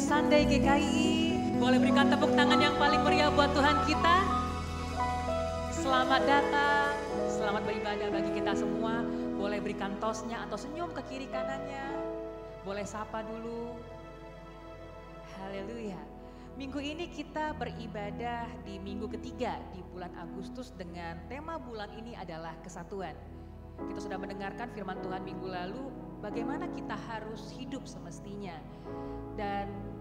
Sunday GKI. Boleh berikan tepuk tangan yang paling meriah buat Tuhan kita. Selamat datang, selamat beribadah bagi kita semua. Boleh berikan tosnya atau senyum ke kiri kanannya. Boleh sapa dulu. Haleluya. Minggu ini kita beribadah di minggu ketiga di bulan Agustus dengan tema bulan ini adalah kesatuan. Kita sudah mendengarkan firman Tuhan minggu lalu bagaimana kita harus hidup semestinya. Dan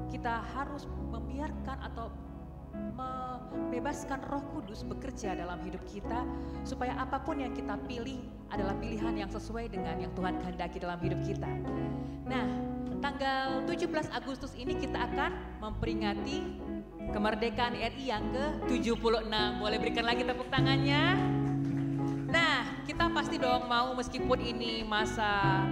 kita harus membiarkan atau membebaskan Roh Kudus bekerja dalam hidup kita supaya apapun yang kita pilih adalah pilihan yang sesuai dengan yang Tuhan kehendaki dalam hidup kita. Nah, tanggal 17 Agustus ini kita akan memperingati kemerdekaan RI yang ke-76. Boleh berikan lagi tepuk tangannya. Nah, kita pasti dong mau meskipun ini masa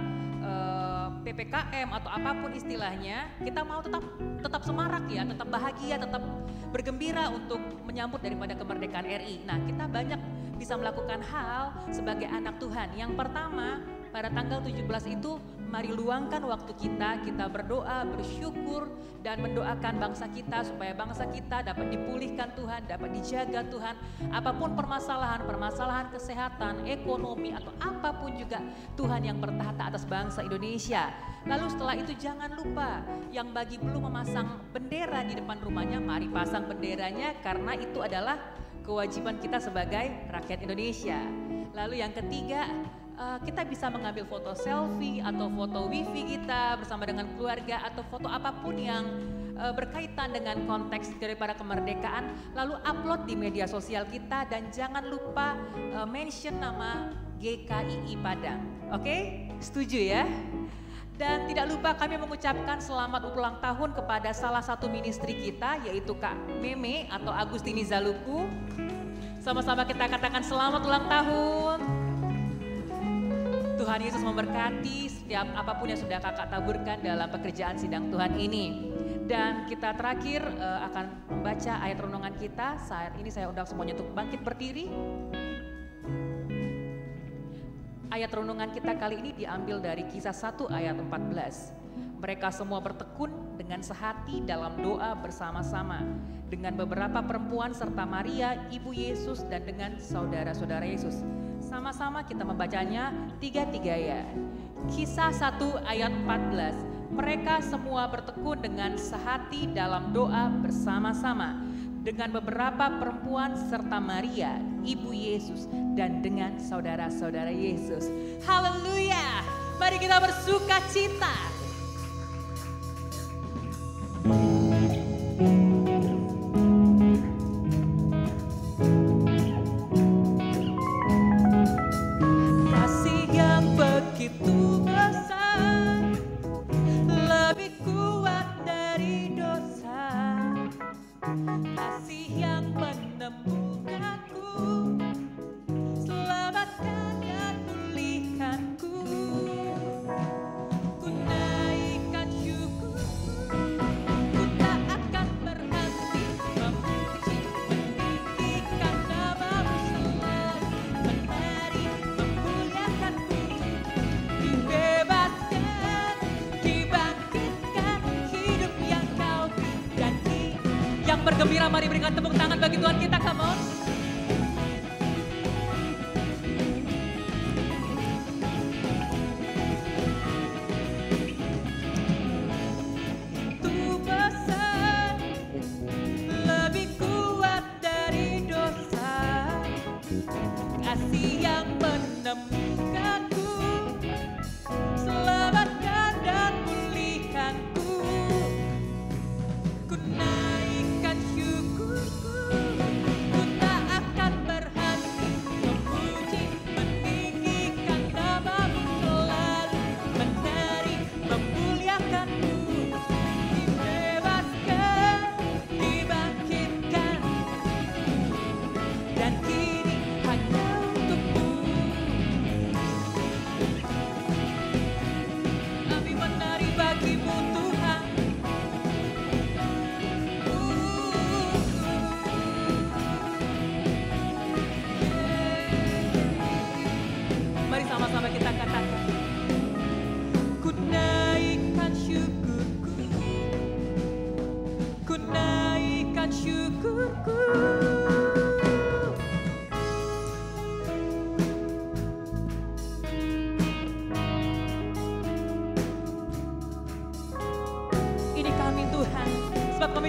PPKM atau apapun istilahnya, kita mau tetap semarak ya, tetap bahagia, tetap bergembira untuk menyambut daripada kemerdekaan RI. Nah, kita banyak bisa melakukan hal sebagai anak Tuhan. Yang pertama, pada tanggal 17 itu mari luangkan waktu kita berdoa, bersyukur dan mendoakan bangsa kita supaya bangsa kita dapat dipulihkan Tuhan, dapat dijaga Tuhan. Apapun permasalahan kesehatan, ekonomi atau apapun juga Tuhan yang bertahta atas bangsa Indonesia. Lalu setelah itu jangan lupa yang bagi belum memasang bendera di depan rumahnya, mari pasang benderanya karena itu adalah kewajiban kita sebagai rakyat Indonesia. Lalu yang ketiga, kita bisa mengambil foto selfie atau foto wifi kita bersama dengan keluarga atau foto apapun yang berkaitan dengan konteks daripada kemerdekaan, lalu upload di media sosial kita dan jangan lupa mention nama GKII Padang. Oke? Setuju ya? Dan tidak lupa kami mengucapkan selamat ulang tahun kepada salah satu ministri kita yaitu Kak Meme atau Agustini Zaluku. Sama-sama kita katakan selamat ulang tahun. Tuhan Yesus memberkati setiap apapun yang sudah kakak taburkan dalam pekerjaan sidang Tuhan ini. Dan kita terakhir akan membaca ayat renungan kita. Saat ini saya undang semuanya untuk bangkit berdiri. Ayat renungan kita kali ini diambil dari Kisah 1 ayat 14. Mereka semua bertekun dengan sehati dalam doa bersama-sama dengan beberapa perempuan serta Maria, ibu Yesus dan dengan saudara-saudara Yesus. Sama-sama kita membacanya tiga-tiga ya. Kisah 1 ayat 14. Mereka semua bertekun dengan sehati dalam doa bersama-sama dengan beberapa perempuan serta Maria, ibu Yesus dan dengan saudara-saudara Yesus. Haleluya. Mari kita bersuka cita. Kasih yang begitu besar, lebih kuat dari dosa. Kasih yang menemukanku, selamatkan dan pulihkanku. Ku naikkan syukurku, ku tak akan berhenti memuji, meninggikan namamu selalu, menari, memuliakanmu. Dibebaskan, dibangkitkan, hidup yang kau janji. Yang bergembira mari berikan tepuk tangan bagi Tuhan kita, come on. Itu besar, lebih kuat dari dosa. Kasih yang menemukanku, selamatkan dan pulihkanku. Ku naikkan syukurku, ku tak akan berhenti memuji, meninggikan namamu selalu, menari, memuliakanmu. Dibebaskan, dibangkitkan, dan kini hanya untukmu.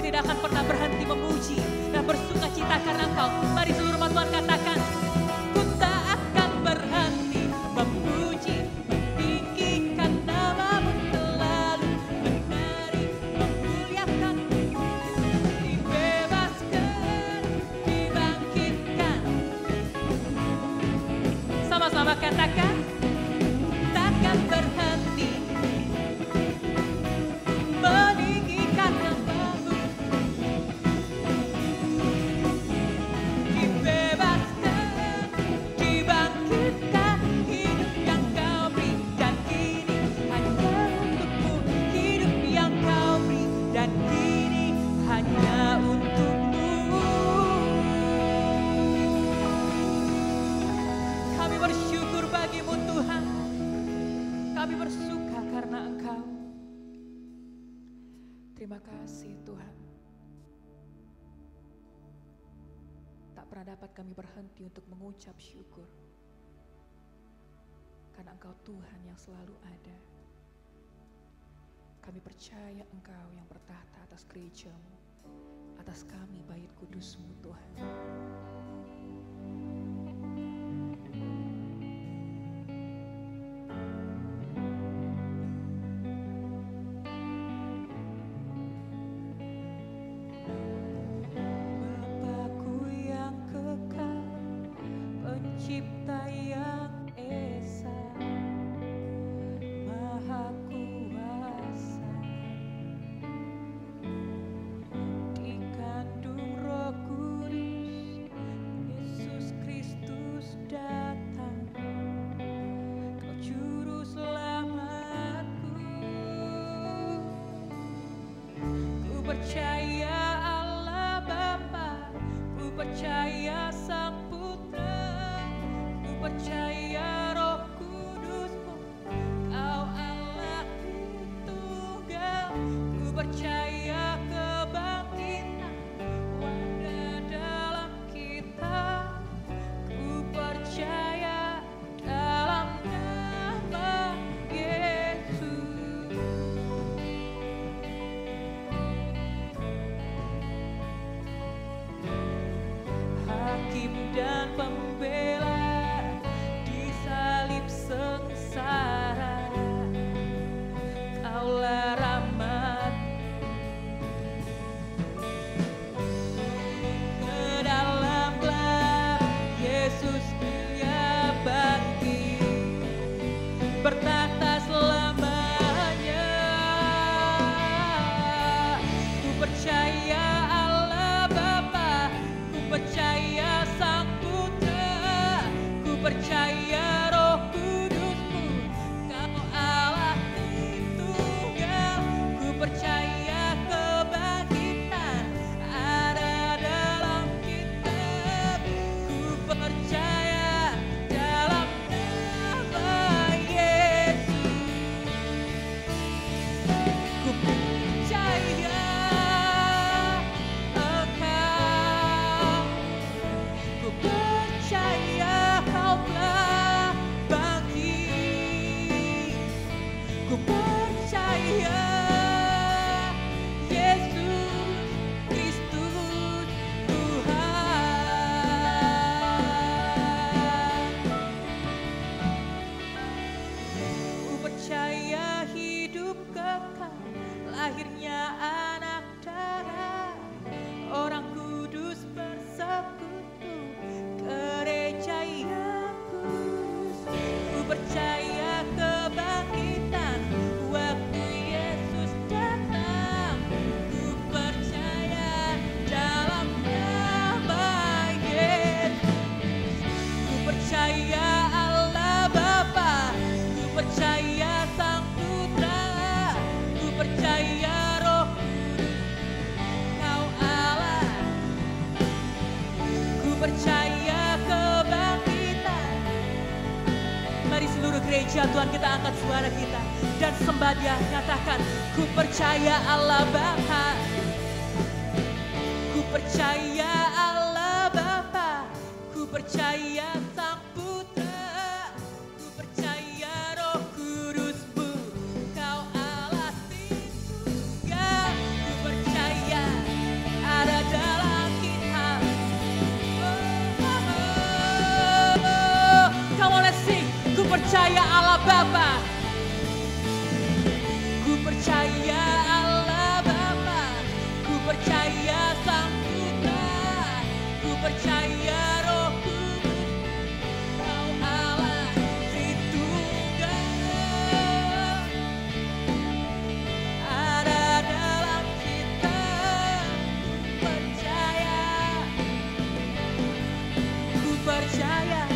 tidak akan pernah berhenti memuji dan bersuka cita karena Engkau. Mari seluruh umat Tuhan katakan, ku tak akan berhenti memuji, meninggikan nama-Mu selalu, menari, memuliakan, dibebaskan, dibangkitkan. Sama-sama katakan, takkan berhenti meninggikan nama-Mu, dibebaskan, dibangkitkan, hidup yang Kau beri dan kini hanya untukmu, hidup yang Kau beri dan kini hanya untukmu. Kami bersyukur bagi-Mu Tuhan, kami bersuka karena Engkau. Terima kasih Tuhan. Tak pernah dapat kami berhenti untuk mengucap syukur, karena Engkau Tuhan yang selalu ada. Kami percaya Engkau yang bertahta atas gereja-Mu, atas kami bait kudus-Mu Tuhan. Bapa-Ku yang kekal, Pencipta yang esa, Maha Kuasa, dikandung Roh Kudus, Yesus Kristus datang, Kau juru selamatku. Ku percaya Allah Bapa, ku percaya Sang Putra, ku percaya Roh Kudus-Mu, Kau Allah Tunggal. Ku percaya kebangkitan ada dalam kita, ku percaya dalam nama Yesus. Hakim dan pembela di salib sengsara, Kaulah rahmat ke dalam gelap. Yesus Dia bangkit, bertahta selamanya. Ku percaya Allah Bapa, ku percaya Sang Putra, ku percaya Roh Kudus-Mu, Kau Allah Tritunggal. Ku percaya kebangkitan ada dalam kita, ku percaya dalam nama Yesus. Ku percaya Engkau, ku percaya Kau telah bangkit. Ku percaya Yesus Kristus Tuhan. Ku percaya hidup kekal, lahirnya anak darah, orang kudus bersekutu, gereja yang kudus. Ku percaya kebangkitan waktu Yesus datang, ku percaya dalam nama Yesus. Ku percaya Allah Bapa, ku percaya Sang Putra, ku percaya Roh Kudus, Kau Allah. Ku percaya kebangkitan. Mari seluruh gereja Tuhan, kita angkat suara kita dan sembah Dia. Nyatakan, ku percaya Allah Bapa, ku percaya Allah Bapa, ku percaya Sang Putra, ku percaya Roh Kudus-Mu, Kau Allah Tritunggal. Ku percaya percaya Allah Bapa. Ku percaya Allah Bapa. Ku percaya Sang Putra. Ku percaya Roh Kudus. Kau Allah Tritunggal. Ada dalam kita. Percaya. Ku percaya.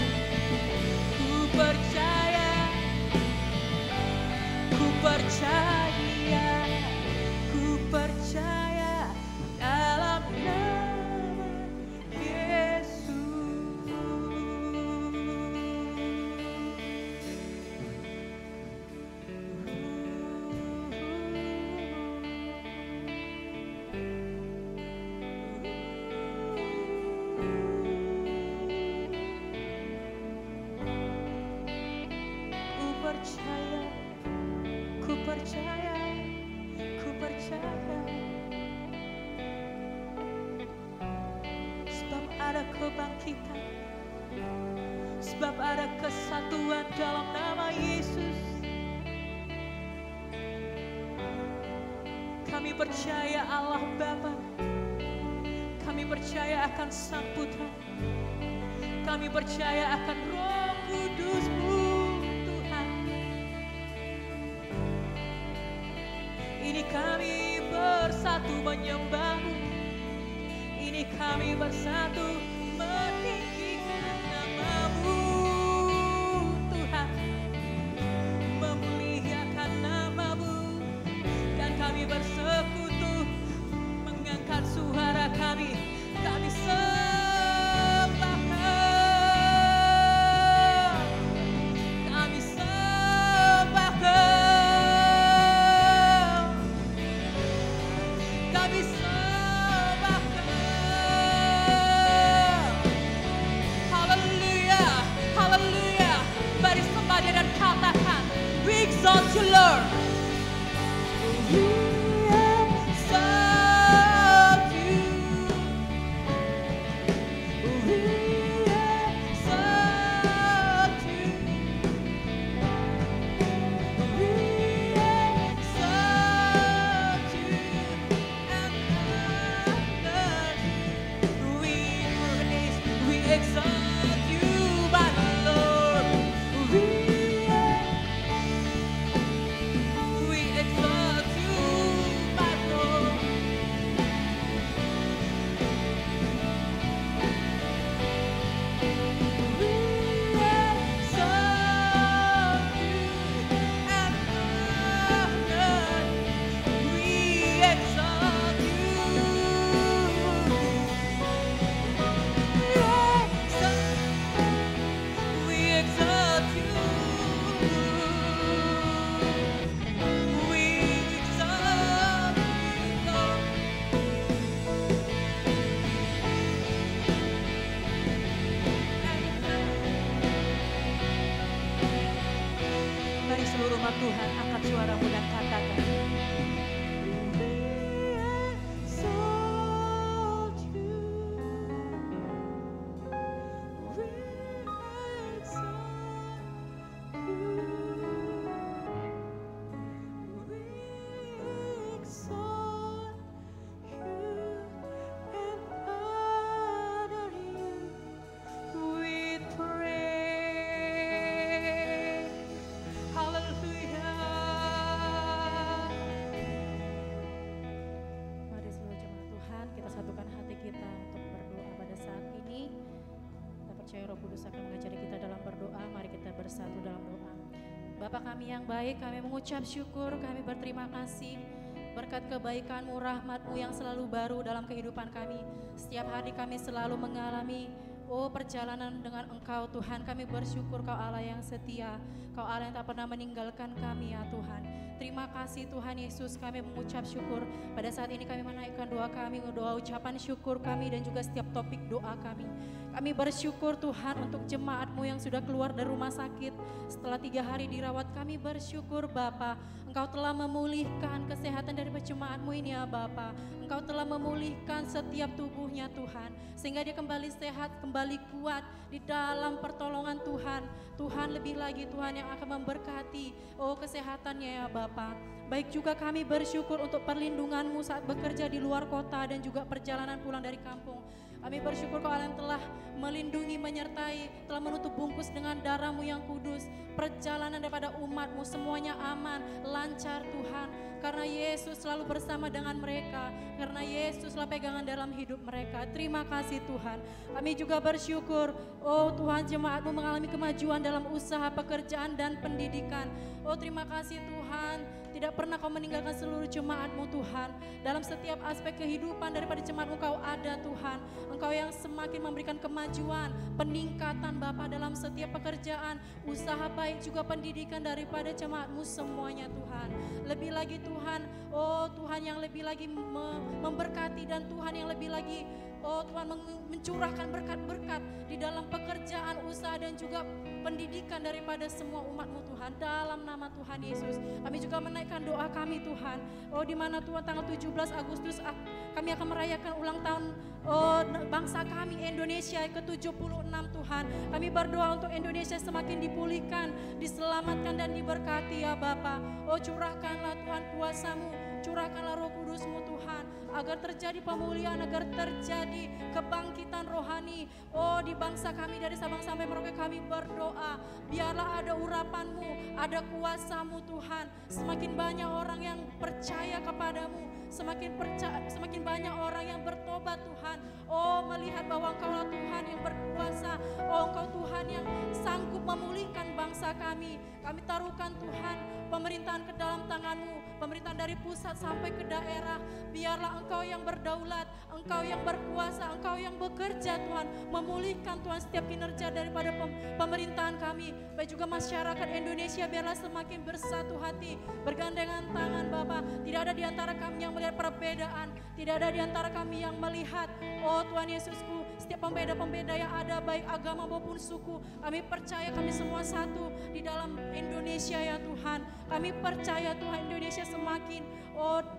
Ku percaya. Ku percaya. Ku percaya dalam nama Yesus. Ku percaya, ku percaya, ku percaya. Sebab ada kebangkitan, sebab ada kesatuan dalam nama Yesus. Kami percaya Allah Bapa. Kami percaya akan Sang Putra. Kami percaya akan Roh Kudus-Mu, Tuhan. Ini kami bersatu menyembah-Mu. Ini kami bersatu meninggikan nama-Mu, Tuhan. Memuliakan nama-Mu. Dan kami bersekutu mengangkat suara kami. Kami sembah Kau. Kami sembah Kau. Kami sembah Kau. Haleluya, haleluya. Mari sembah Dia dan katakan, we exalt you Lord. We exalt you. We exalt you. We exalt you and honor you. We exalt you, my Lord. We exalt you, my Lord. We exalt you and honor you. We exalt you. We exalt you. We exalt you, Lord. Mari seluruh umat Tuhan angkat suaramu dan katakan, we exalt you. We exalt you. We exalt you and honor you with praise. Hallelujah. Mari seluruh jemaat Tuhan, kita satukan hati kita untuk berdoa pada saat ini. Kita percaya Roh Kudus akan mengajari kita dalam berdoa. Mari kita bersatu dalam doa. Bapa kami yang baik, kami mengucap syukur, kami berterima kasih berkat kebaikan-Mu, rahmat-Mu yang selalu baru dalam kehidupan kami. Setiap hari kami selalu mengalami perjalanan dengan Engkau Tuhan. Kami bersyukur Kau Allah yang setia, Kau Allah yang tak pernah meninggalkan kami ya Tuhan. Terima kasih Tuhan Yesus, kami mengucap syukur. Pada saat ini kami menaikkan doa kami, doa ucapan syukur kami dan juga setiap topik doa kami. Kami bersyukur Tuhan untuk jemaat-Mu yang sudah keluar dari rumah sakit setelah 3 hari dirawat. Kami bersyukur Bapa, Engkau telah memulihkan kesehatan dari jemaat-Mu ini ya Bapa. Engkau telah memulihkan setiap tubuhnya Tuhan, sehingga dia kembali sehat, kembali kuat di dalam pertolongan Tuhan. Tuhan lebih lagi Tuhan yang akan memberkati kesehatannya ya Bapa. Baik juga kami bersyukur untuk perlindungan-Mu saat bekerja di luar kota dan juga perjalanan pulang dari kampung. Kami bersyukur Kau Allah yang telah melindungi, menyertai, telah menutup bungkus dengan darah-Mu yang kudus. Perjalanan daripada umat-Mu semuanya aman, lancar Tuhan. Karena Yesus selalu bersama dengan mereka, karena Yesus selalu pegangan dalam hidup mereka. Terima kasih Tuhan. Kami juga bersyukur, Tuhan, jemaat-Mu mengalami kemajuan dalam usaha, pekerjaan dan pendidikan. Terima kasih Tuhan. Tidak pernah Kau meninggalkan seluruh jemaat-Mu Tuhan. Dalam setiap aspek kehidupan daripada jemaat-Mu Kau ada Tuhan. Engkau yang semakin memberikan kemajuan, peningkatan Bapa dalam setiap pekerjaan, usaha baik juga pendidikan daripada jemaat-Mu semuanya Tuhan. Lebih lagi Tuhan, Tuhan yang lebih lagi memberkati dan Tuhan yang lebih lagi Tuhan mencurahkan berkat-berkat di dalam pekerjaan, usaha dan juga pendidikan daripada semua umat-Mu Tuhan. Dalam nama Tuhan Yesus, kami juga menaikkan doa kami Tuhan. Di mana Tuhan tanggal 17 Agustus kami akan merayakan ulang tahun bangsa kami Indonesia ke-76 Tuhan. Kami berdoa untuk Indonesia semakin dipulihkan, diselamatkan dan diberkati ya Bapa. Curahkanlah Tuhan kuasa-Mu, curahkanlah Roh Kudus-Mu Tuhan, agar terjadi pemulihan, agar terjadi kebangkitan rohani di bangsa kami dari Sabang sampai Merauke. Kami berdoa, biarlah ada urapan-Mu, ada kuasa-Mu Tuhan. Semakin banyak orang yang percaya kepadamu, semakin banyak orang yang bertobat Tuhan. Melihat bahwa Engkaulah Tuhan yang berkuasa, Engkau Tuhan yang sanggup memulihkan bangsa kami. Kami taruhkan Tuhan pemerintahan ke dalam tangan-Mu, pemerintahan dari pusat sampai ke daerah. Biarlah Engkau yang berdaulat, Engkau yang berkuasa, Engkau yang bekerja Tuhan, memulihkan Tuhan setiap kinerja daripada pemerintahan kami. Baik juga masyarakat Indonesia, biarlah semakin bersatu hati, bergandengan tangan Bapa. Tidak ada di antara kami yang melihat perbedaan, tidak ada di antara kami yang melihat, Tuhan Yesusku, setiap pembeda-pembeda yang ada baik agama maupun suku. Kami percaya kami semua satu di dalam Indonesia ya Tuhan. Kami percaya Tuhan Indonesia semakin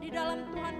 di dalam Tuhan,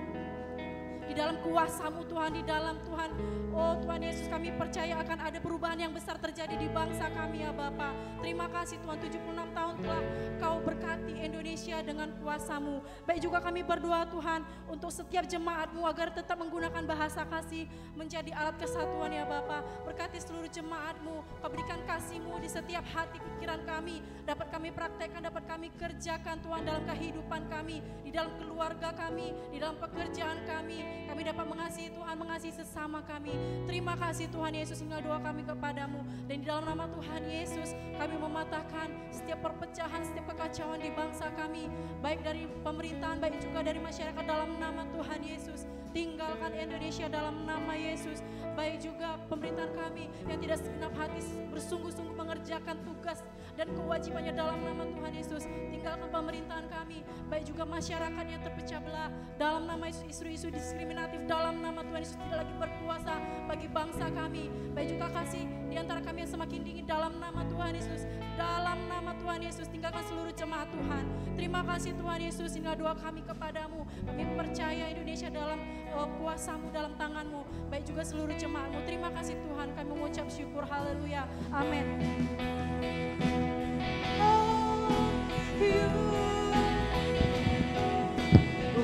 di dalam kuasa-Mu Tuhan, di dalam Tuhan, Tuhan Yesus, kami percaya akan ada perubahan yang besar terjadi di bangsa kami ya Bapa. Terima kasih Tuhan, 76 tahun telah Kau berkati Indonesia dengan kuasa-Mu. Baik juga kami berdoa Tuhan untuk setiap jemaat-Mu agar tetap menggunakan bahasa kasih menjadi alat kesatuan ya Bapa. Berkati seluruh jemaat-Mu, Kau berikan kasih-Mu di setiap hati pikiran kami, dapat kami praktekkan, dapat kami kerjakan Tuhan dalam kehidupan kami, di dalam keluarga kami, di dalam pekerjaan kami. Kami dapat mengasihi Tuhan, mengasihi sesama kami. Terima kasih Tuhan Yesus, inilah doa kami kepadamu. Dan di dalam nama Tuhan Yesus, kami mematahkan setiap perpecahan, setiap kekacauan di bangsa kami, baik dari pemerintahan, baik juga dari masyarakat, dalam nama Tuhan Yesus. Tinggalkan Indonesia dalam nama Yesus. Baik juga pemerintahan kami yang tidak segenap hati bersungguh-sungguh mengerjakan tugas dan kewajibannya dalam nama Tuhan Yesus. Tinggalkan pemerintahan kami, baik juga masyarakat yang terpecah belah dalam nama Yesus. Isu-isu diskriminatif dalam nama Tuhan Yesus tidak lagi berkuasa bagi bangsa kami. Baik juga kasih di antara kami yang semakin dingin dalam nama Tuhan Yesus. Dalam nama Tuhan Yesus, tinggalkan seluruh jemaat Tuhan. Terima kasih Tuhan Yesus, inilah doa kami kepadamu. Kami percaya Indonesia dalam kuasa-Mu, dalam tangan-Mu, baik juga seluruh jemaat-Mu. Terima kasih Tuhan, kami mengucap syukur, haleluya, amin.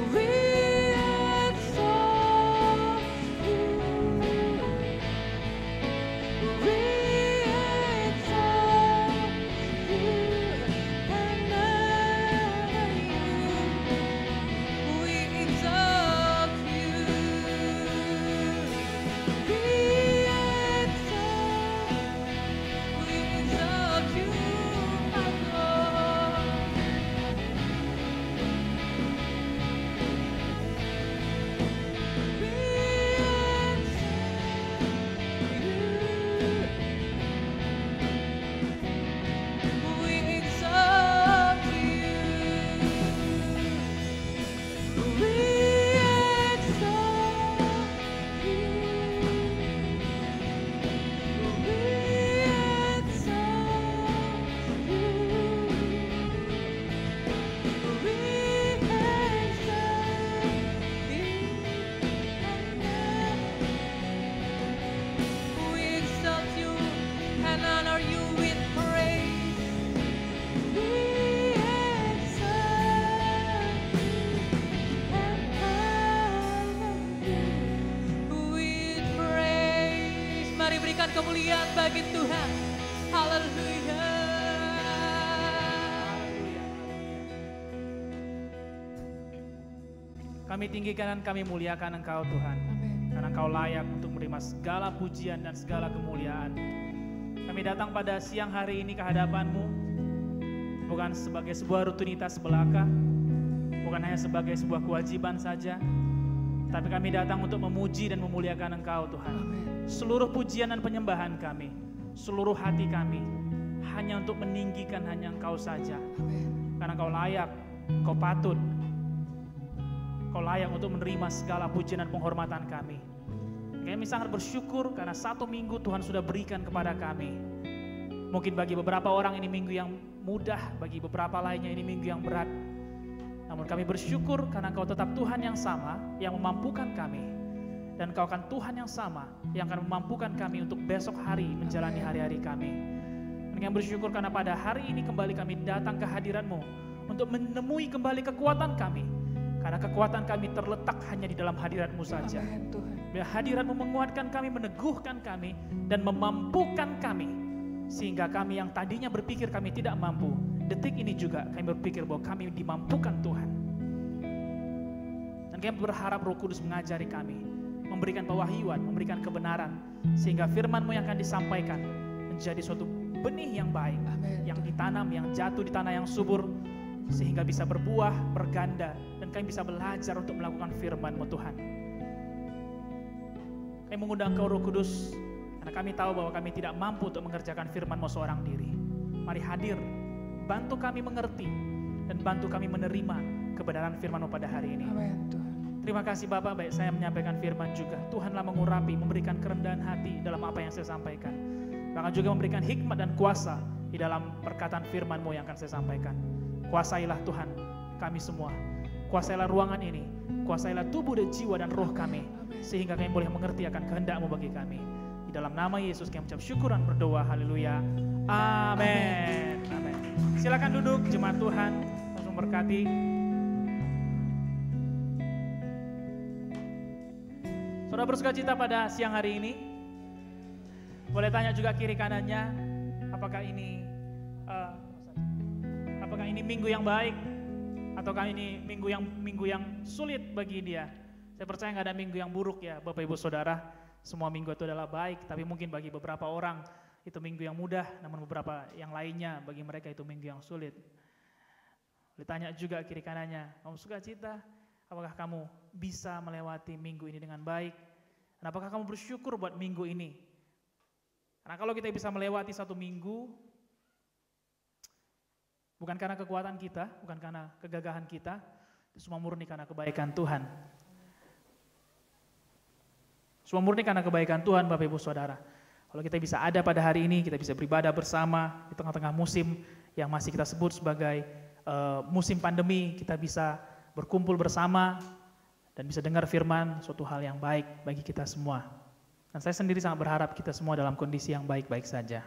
We kemuliaan bagi Tuhan. Haleluya. Kami tinggikan dan kami muliakan Engkau Tuhan. Karena Engkau layak untuk menerima segala pujian dan segala kemuliaan. Kami datang pada siang hari ini ke hadapan-Mu, bukan sebagai sebuah rutinitas belaka, bukan hanya sebagai sebuah kewajiban saja, tapi kami datang untuk memuji dan memuliakan Engkau Tuhan. Seluruh pujian dan penyembahan kami, seluruh hati kami, hanya untuk meninggikan hanya Engkau saja. Karena Engkau layak, Engkau patut, Engkau layak untuk menerima segala pujian dan penghormatan kami. Kami sangat bersyukur karena 1 minggu Tuhan sudah berikan kepada kami. Mungkin bagi beberapa orang ini minggu yang mudah, bagi beberapa lainnya ini minggu yang berat. Namun kami bersyukur karena Engkau tetap Tuhan yang sama yang memampukan kami. Dan Engkau akan Tuhan yang sama yang akan memampukan kami untuk besok hari menjalani hari-hari kami. Dan kami bersyukur karena pada hari ini kembali kami datang ke hadirat-Mu untuk menemui kembali kekuatan kami. Karena kekuatan kami terletak hanya di dalam hadirat-Mu saja. Biar hadirat-Mu menguatkan kami, meneguhkan kami, dan memampukan kami. Sehingga kami yang tadinya berpikir kami tidak mampu, detik ini juga kami berpikir bahwa kami dimampukan Tuhan. Dan kami berharap Roh Kudus mengajari kami, memberikan pewahyuan, memberikan kebenaran, sehingga firman-Mu yang akan disampaikan menjadi suatu benih yang baik, yang ditanam, yang jatuh di tanah yang subur, sehingga bisa berbuah, berganda, dan kami bisa belajar untuk melakukan firman-Mu Tuhan. Kami mengundang Engkau Roh Kudus, karena kami tahu bahwa kami tidak mampu untuk mengerjakan firman-Mu seorang diri. Mari hadir, bantu kami mengerti, dan bantu kami menerima kebenaran firman-Mu pada hari ini. Terima kasih Bapak, baik saya menyampaikan firman juga. Tuhanlah mengurapi, memberikan kerendahan hati dalam apa yang saya sampaikan. Bahkan juga memberikan hikmat dan kuasa di dalam perkataan firman-Mu yang akan saya sampaikan. Kuasailah Tuhan kami semua. Kuasailah ruangan ini. Kuasailah tubuh dan jiwa dan roh kami. Sehingga kami boleh mengerti akan kehendak-Mu bagi kami. Di dalam nama Yesus kami ucap syukur dan berdoa. Haleluya. Amin. Amin. Silakan duduk jemaat Tuhan. Langsung berkati. Saudara bersuka cita pada siang hari ini. Boleh tanya juga kiri kanannya. Apakah ini minggu yang baik? Ataukah ini minggu yang sulit bagi dia? Saya percaya nggak ada minggu yang buruk ya Bapak Ibu Saudara. Semua minggu itu adalah baik, tapi mungkin bagi beberapa orang itu minggu yang mudah, namun beberapa yang lainnya bagi mereka itu minggu yang sulit. Ditanya juga kiri kanannya, kamu suka cita? Apakah kamu bisa melewati minggu ini dengan baik? Dan apakah kamu bersyukur buat minggu ini? Karena kalau kita bisa melewati 1 minggu, bukan karena kekuatan kita, bukan karena kegagahan kita, itu semua murni karena kebaikan Tuhan. Semua murni karena kebaikan Tuhan Bapak Ibu Saudara. Kalau kita bisa ada pada hari ini, kita bisa beribadah bersama di tengah-tengah musim yang masih kita sebut sebagai musim pandemi, kita bisa berkumpul bersama dan bisa dengar firman, suatu hal yang baik bagi kita semua. Dan saya sendiri sangat berharap kita semua dalam kondisi yang baik-baik saja.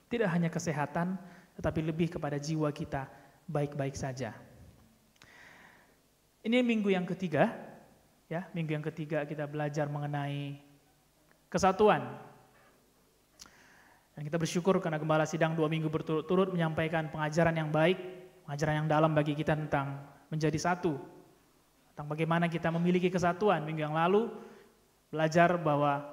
Tidak hanya kesehatan, tetapi lebih kepada jiwa kita baik-baik saja. Ini minggu yang ketiga, ya, minggu yang ketiga kita belajar mengenai kesatuan. Dan kita bersyukur karena Gembala Sidang 2 minggu berturut-turut menyampaikan pengajaran yang baik, pengajaran yang dalam bagi kita tentang menjadi satu, tentang bagaimana kita memiliki kesatuan. Minggu yang lalu belajar bahwa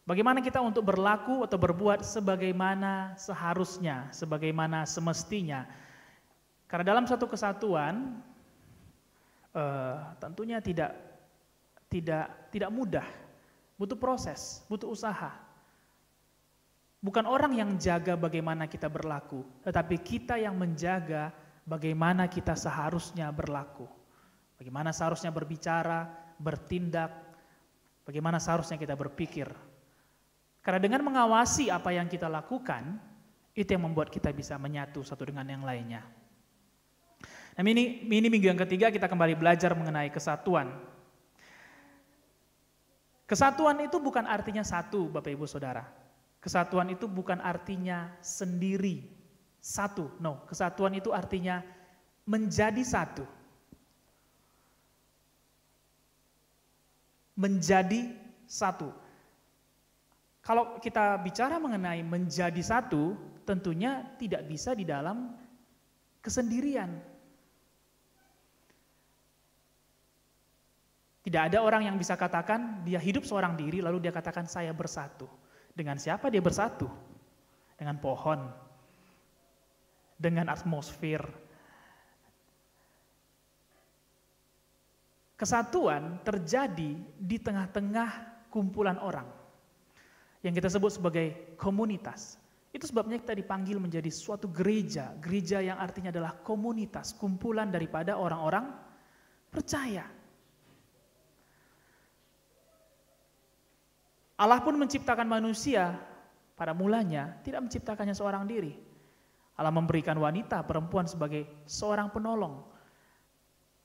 bagaimana kita untuk berlaku atau berbuat sebagaimana seharusnya, sebagaimana semestinya. Karena dalam satu kesatuan tentunya tidak mudah, butuh proses, butuh usaha. Bukan orang yang jaga bagaimana kita berlaku, tetapi kita yang menjaga bagaimana kita seharusnya berlaku. Bagaimana seharusnya berbicara, bertindak, bagaimana seharusnya kita berpikir. Karena dengan mengawasi apa yang kita lakukan, itu yang membuat kita bisa menyatu satu dengan yang lainnya. Nah, ini minggu yang ketiga kita kembali belajar mengenai kesatuan. Kesatuan itu bukan artinya satu, Bapak Ibu Saudara. Kesatuan itu bukan artinya sendiri, satu. No, kesatuan itu artinya menjadi satu. Menjadi satu. Kalau kita bicara mengenai menjadi satu, tentunya tidak bisa di dalam kesendirian. Tidak ada orang yang bisa katakan dia hidup seorang diri lalu dia katakan saya bersatu. Dengan siapa dia bersatu? Dengan pohon, dengan atmosfer. Kesatuan terjadi di tengah-tengah kumpulan orang yang kita sebut sebagai komunitas. Itu sebabnya kita dipanggil menjadi suatu gereja. Gereja yang artinya adalah komunitas, kumpulan daripada orang-orang percaya. Allah pun menciptakan manusia pada mulanya tidak menciptakannya seorang diri. Allah memberikan wanita, perempuan sebagai seorang penolong.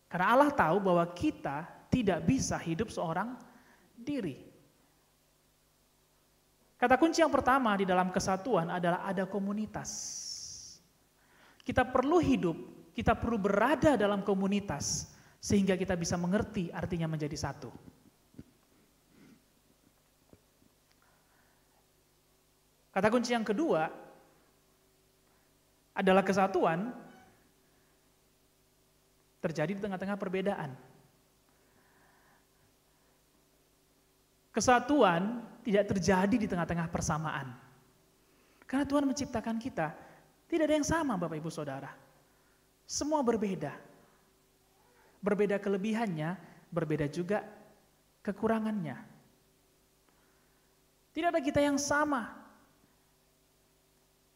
Karena Allah tahu bahwa kita tidak bisa hidup seorang diri. Kata kunci yang pertama di dalam kesatuan adalah ada komunitas. Kita perlu hidup, kita perlu berada dalam komunitas sehingga kita bisa mengerti artinya menjadi satu. Kata kunci yang kedua adalah kesatuan terjadi di tengah-tengah perbedaan. Kesatuan tidak terjadi di tengah-tengah persamaan. Karena Tuhan menciptakan kita, tidak ada yang sama Bapak Ibu Saudara. Semua berbeda. Berbeda kelebihannya, berbeda juga kekurangannya. Tidak ada kita yang sama.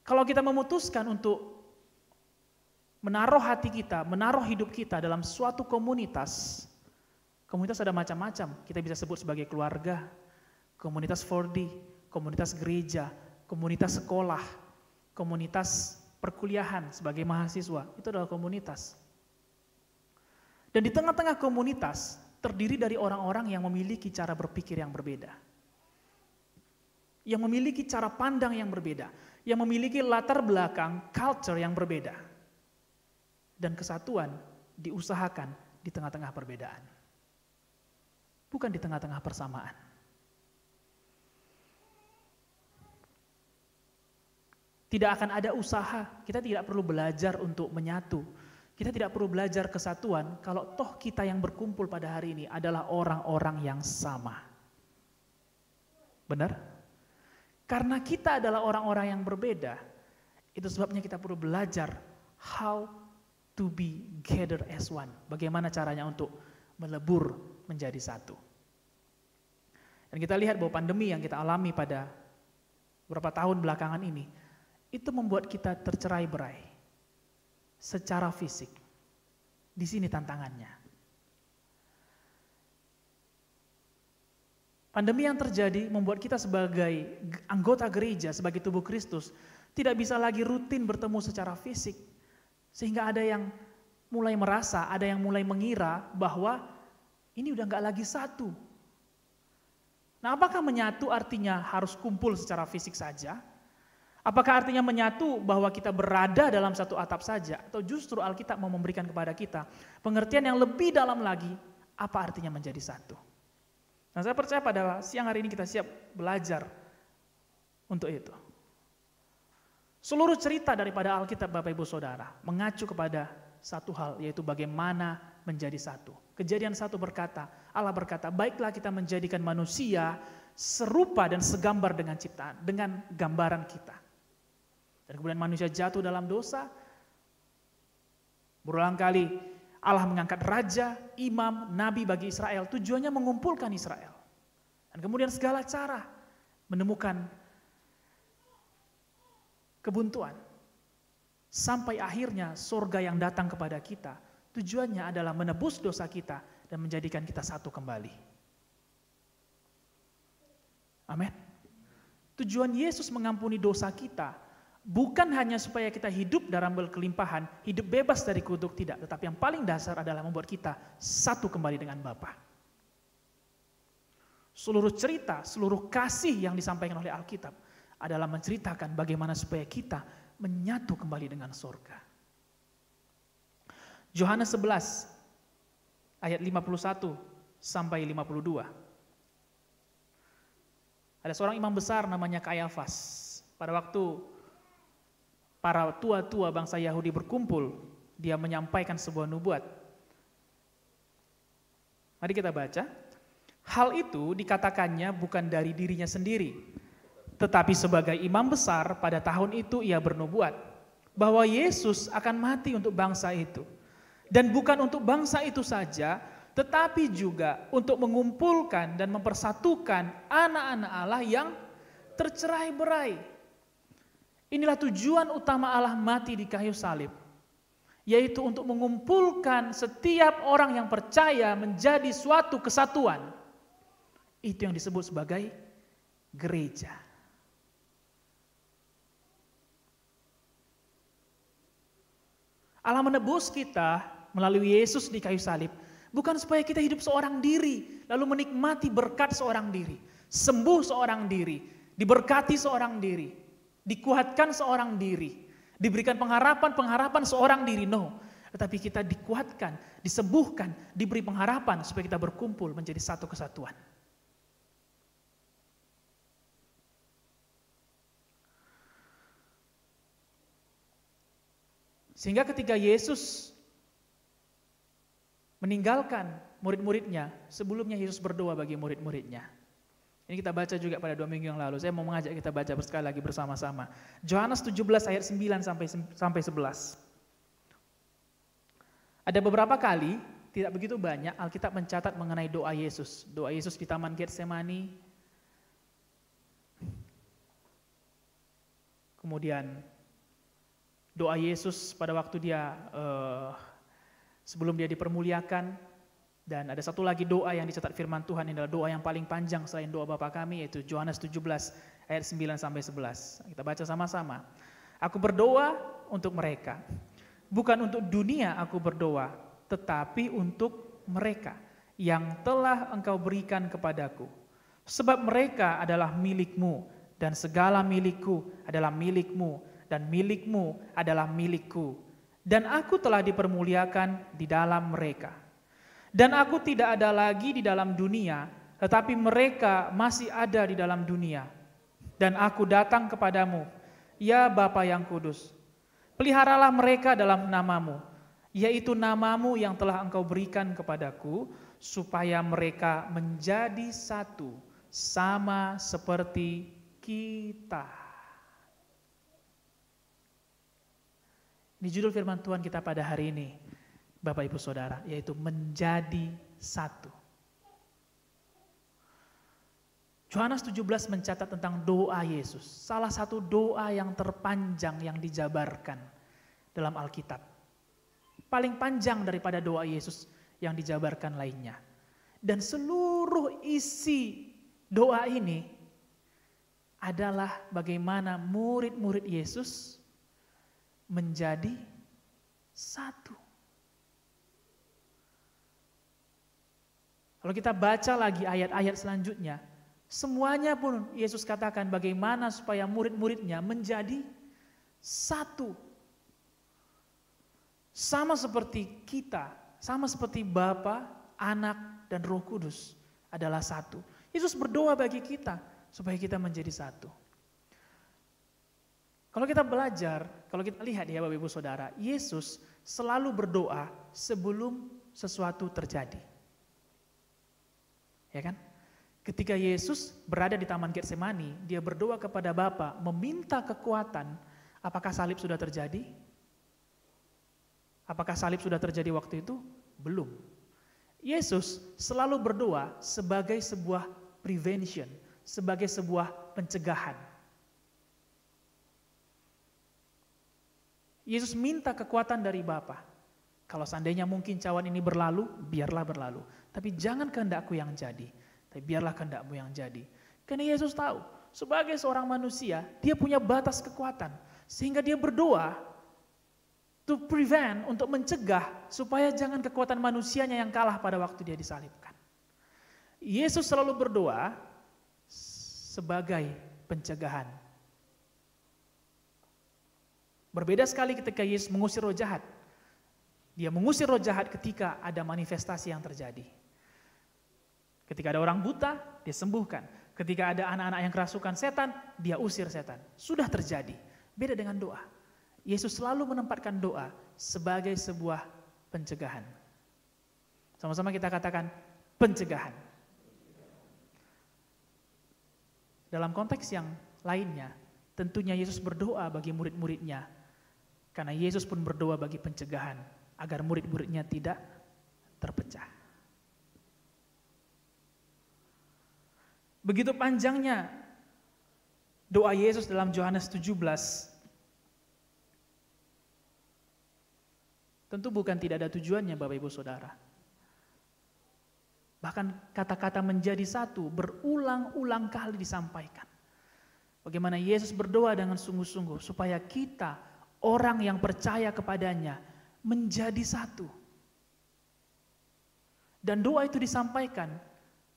Kalau kita memutuskan untuk menaruh hati kita, menaruh hidup kita dalam suatu komunitas, komunitas ada macam-macam, kita bisa sebut sebagai keluarga, komunitas 4D, komunitas gereja, komunitas sekolah, komunitas perkuliahan sebagai mahasiswa, itu adalah komunitas. Dan di tengah-tengah komunitas terdiri dari orang-orang yang memiliki cara berpikir yang berbeda. Yang memiliki cara pandang yang berbeda, yang memiliki latar belakang culture yang berbeda. Dan kesatuan diusahakan di tengah-tengah perbedaan. Bukan di tengah-tengah persamaan. Tidak akan ada usaha, kita tidak perlu belajar untuk menyatu. Kita tidak perlu belajar kesatuan kalau toh kita yang berkumpul pada hari ini adalah orang-orang yang sama. Benar? Karena kita adalah orang-orang yang berbeda, itu sebabnya kita perlu belajar how to be gathered as one. Bagaimana caranya untuk melebur menjadi satu. Dan kita lihat bahwa pandemi yang kita alami pada beberapa tahun belakangan ini, itu membuat kita tercerai-berai secara fisik. Di sini tantangannya. Pandemi yang terjadi membuat kita sebagai anggota gereja, sebagai tubuh Kristus, tidak bisa lagi rutin bertemu secara fisik. Sehingga ada yang mulai merasa, ada yang mulai mengira bahwa ini udah gak lagi satu. Nah, apakah menyatu artinya harus kumpul secara fisik saja? Apakah artinya menyatu bahwa kita berada dalam satu atap saja? Atau justru Alkitab mau memberikan kepada kita pengertian yang lebih dalam lagi, apa artinya menjadi satu? Nah, saya percaya pada siang hari ini kita siap belajar untuk itu. Seluruh cerita daripada Alkitab Bapak Ibu Saudara mengacu kepada satu hal, yaitu bagaimana menjadi satu. Kejadian 1 berkata, Allah berkata, baiklah kita menjadikan manusia serupa dan segambar dengan ciptaan, dengan gambaran kita. Dan kemudian manusia jatuh dalam dosa. Berulang kali Allah mengangkat raja, imam, nabi bagi Israel, tujuannya mengumpulkan Israel. Dan kemudian segala cara menemukan kebuntuan. Sampai akhirnya surga yang datang kepada kita, tujuannya adalah menebus dosa kita dan menjadikan kita satu kembali. Amin. Tujuan Yesus mengampuni dosa kita bukan hanya supaya kita hidup dalam berkelimpahan, hidup bebas dari kutuk, tidak. Tetapi yang paling dasar adalah membuat kita satu kembali dengan Bapa. Seluruh cerita, seluruh kasih yang disampaikan oleh Alkitab adalah menceritakan bagaimana supaya kita menyatu kembali dengan surga. Yohanes 11 ayat 51 sampai 52. Ada seorang imam besar namanya Kayafas. Pada waktu para tua-tua bangsa Yahudi berkumpul, dia menyampaikan sebuah nubuat. Mari kita baca. Hal itu dikatakannya bukan dari dirinya sendiri, tetapi sebagai imam besar pada tahun itu ia bernubuat bahwa Yesus akan mati untuk bangsa itu. Dan bukan untuk bangsa itu saja, tetapi juga untuk mengumpulkan dan mempersatukan anak-anak Allah yang tercerai-berai. Inilah tujuan utama Allah mati di kayu salib, yaitu untuk mengumpulkan setiap orang yang percaya menjadi suatu kesatuan. Itu yang disebut sebagai gereja. Allah menebus kita melalui Yesus di kayu salib, bukan supaya kita hidup seorang diri, lalu menikmati berkat seorang diri, sembuh seorang diri, diberkati seorang diri, dikuatkan seorang diri, diberikan pengharapan seorang diri. No, tetapi kita dikuatkan, disembuhkan, diberi pengharapan supaya kita berkumpul menjadi satu kesatuan. Sehingga ketika Yesus meninggalkan murid-muridnya, sebelumnya Yesus berdoa bagi murid-muridnya. Ini kita baca juga pada 2 minggu yang lalu. Saya mau mengajak kita baca sekali lagi bersama-sama. Yohanes 17 ayat 9 sampai 11. Ada beberapa kali, tidak begitu banyak, Alkitab mencatat mengenai doa Yesus. Doa Yesus di Taman Getsemani. Kemudian doa Yesus pada waktu dia sebelum dia dipermuliakan, dan ada satu lagi doa yang dicatat firman Tuhan, ini adalah doa yang paling panjang selain doa Bapa kami, yaitu Yohanes 17 ayat 9 sampai 11. Kita baca sama-sama. Aku berdoa untuk mereka, bukan untuk dunia aku berdoa, tetapi untuk mereka yang telah Engkau berikan kepadaku. Sebab mereka adalah milik-Mu, dan segala milik-Ku adalah milik-Mu, dan milik-Mu adalah milik-Ku. Dan aku telah dipermuliakan di dalam mereka. Dan aku tidak ada lagi di dalam dunia, tetapi mereka masih ada di dalam dunia. Dan aku datang kepadamu, ya Bapa yang kudus. Peliharalah mereka dalam nama-Mu, yaitu nama-Mu yang telah Engkau berikan kepadaku, supaya mereka menjadi satu, sama seperti kita. Ini judul firman Tuhan kita pada hari ini, Bapak Ibu Saudara, yaitu menjadi satu. Yohanes 17 mencatat tentang doa Yesus, salah satu doa yang terpanjang yang dijabarkan dalam Alkitab. Paling panjang daripada doa Yesus yang dijabarkan lainnya. Dan seluruh isi doa ini adalah bagaimana murid-murid Yesus menjadi satu. Kalau kita baca lagi ayat-ayat selanjutnya, semuanya pun Yesus katakan bagaimana supaya murid-muridnya menjadi satu. Sama seperti kita, sama seperti Bapa, Anak, dan Roh Kudus adalah satu. Yesus berdoa bagi kita supaya kita menjadi satu. Kalau kita belajar, kalau kita lihat ya Bapak Ibu Saudara, Yesus selalu berdoa sebelum sesuatu terjadi. Ya kan? Ketika Yesus berada di Taman Getsemani, dia berdoa kepada Bapa, meminta kekuatan. Apakah salib sudah terjadi? Apakah salib sudah terjadi waktu itu? Belum. Yesus selalu berdoa sebagai sebuah prevention, sebagai sebuah pencegahan. Yesus minta kekuatan dari Bapa. Kalau seandainya mungkin cawan ini berlalu, biarlah berlalu. Tapi jangan kehendakku yang jadi, tapi biarlah kehendakmu yang jadi. Karena Yesus tahu, sebagai seorang manusia, dia punya batas kekuatan. Sehingga dia berdoa to prevent, untuk mencegah, supaya jangan kekuatan manusianya yang kalah pada waktu dia disalibkan. Yesus selalu berdoa sebagai pencegahan. Berbeda sekali ketika Yesus mengusir roh jahat. Dia mengusir roh jahat ketika ada manifestasi yang terjadi. Ketika ada orang buta, dia sembuhkan. Ketika ada anak-anak yang kerasukan setan, dia usir setan. Sudah terjadi. Beda dengan doa. Yesus selalu menempatkan doa sebagai sebuah pencegahan. Sama-sama kita katakan pencegahan. Dalam konteks yang lainnya, tentunya Yesus berdoa bagi murid-muridnya. Karena Yesus pun berdoa bagi pencegahan, agar murid-muridnya tidak terpecah. Begitu panjangnya doa Yesus dalam Yohanes 17. Tentu bukan tidak ada tujuannya Bapak Ibu Saudara. Bahkan kata-kata menjadi satu berulang-ulang kali disampaikan. Bagaimana Yesus berdoa dengan sungguh-sungguh supaya kita, orang yang percaya kepadanya, menjadi satu. Dan doa itu disampaikan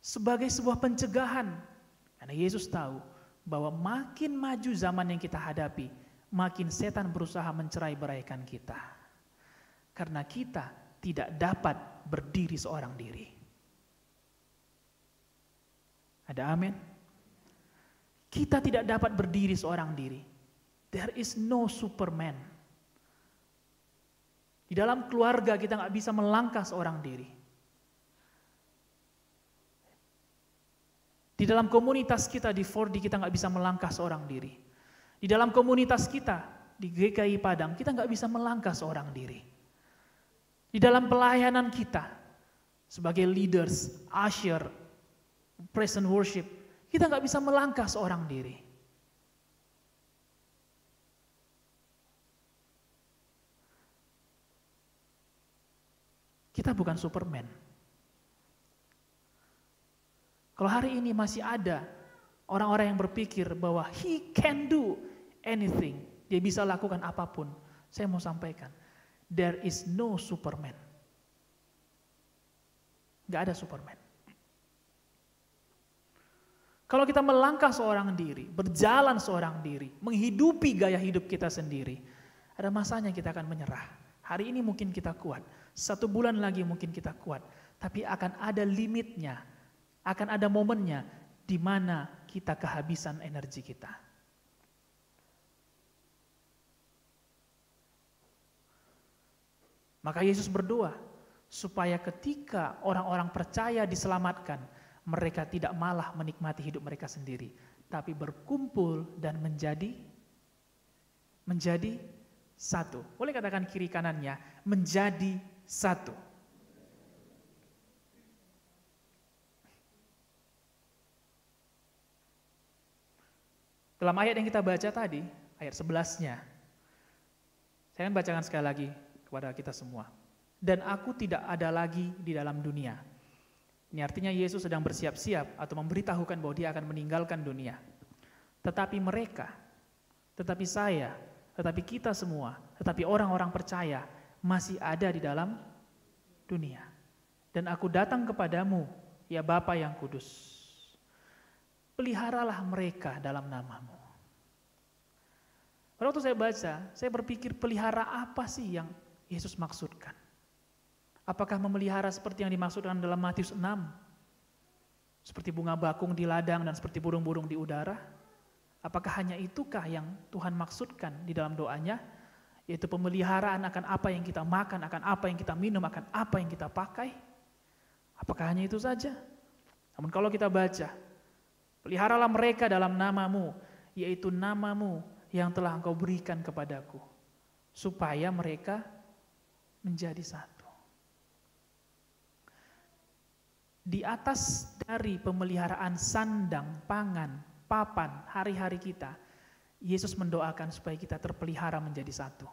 sebagai sebuah pencegahan. Karena Yesus tahu bahwa makin maju zaman yang kita hadapi, makin setan berusaha mencerai-beraikan kita. Karena kita tidak dapat berdiri seorang diri. Ada amin? Kita tidak dapat berdiri seorang diri. There is no Superman. Di dalam keluarga kita nggak bisa melangkah seorang diri. Di dalam komunitas kita di 4D kita nggak bisa melangkah seorang diri. Di dalam komunitas kita di GKI Padang kita nggak bisa melangkah seorang diri. Di dalam pelayanan kita sebagai leaders, usher, praise and worship, kita nggak bisa melangkah seorang diri. Kita bukan Superman. Kalau hari ini masih ada orang-orang yang berpikir bahwa he can do anything, dia bisa lakukan apapun, saya mau sampaikan, there is no Superman. Gak ada Superman. Kalau kita melangkah seorang diri, berjalan seorang diri, menghidupi gaya hidup kita sendiri, ada masanya kita akan menyerah. Hari ini mungkin kita kuat, 1 bulan lagi mungkin kita kuat, tapi akan ada limitnya, akan ada momennya di mana kita kehabisan energi kita. Maka Yesus berdoa supaya ketika orang-orang percaya diselamatkan, mereka tidak malah menikmati hidup mereka sendiri, tapi berkumpul dan menjadi satu. Boleh katakan kiri kanannya, menjadi satu. Dalam ayat yang kita baca tadi, ayat 11-nya, saya akan bacakan sekali lagi kepada kita semua. Dan aku tidak ada lagi di dalam dunia. Ini artinya Yesus sedang bersiap-siap atau memberitahukan bahwa dia akan meninggalkan dunia. Tetapi mereka, tetapi saya, tetapi kita semua, tetapi orang-orang percaya masih ada di dalam dunia. Dan aku datang kepadamu, ya Bapa yang kudus. Peliharalah mereka dalam namamu. Pada waktu saya baca, saya berpikir pelihara apa sih yang Yesus maksudkan? Apakah memelihara seperti yang dimaksudkan dalam Matius 6? Seperti bunga bakung di ladang dan seperti burung-burung di udara? Apakah hanya itukah yang Tuhan maksudkan di dalam doanya? Yaitu pemeliharaan akan apa yang kita makan, akan apa yang kita minum, akan apa yang kita pakai? Apakah hanya itu saja? Namun kalau kita baca, peliharalah mereka dalam namamu, yaitu namamu yang telah engkau berikan kepadaku, supaya mereka menjadi satu. Di atas dari pemeliharaan sandang, pangan, papan, hari-hari kita, Yesus mendoakan supaya kita terpelihara menjadi satu.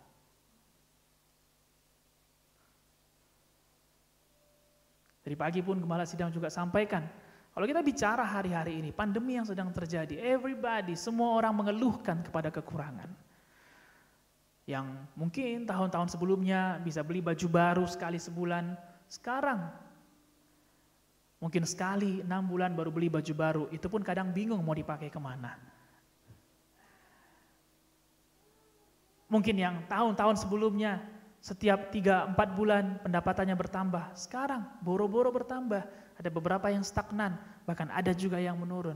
Dari pagi pun Gembala Sidang juga sampaikan, kalau kita bicara hari-hari ini, pandemi yang sedang terjadi, everybody, semua orang mengeluhkan kepada kekurangan. Yang mungkin tahun-tahun sebelumnya bisa beli baju baru sekali sebulan, sekarang mungkin sekali 6 bulan baru beli baju baru, itu pun kadang bingung mau dipakai kemana. Mungkin yang tahun-tahun sebelumnya setiap 3-4 bulan pendapatannya bertambah, sekarang boro-boro bertambah. Ada beberapa yang stagnan, bahkan ada juga yang menurun.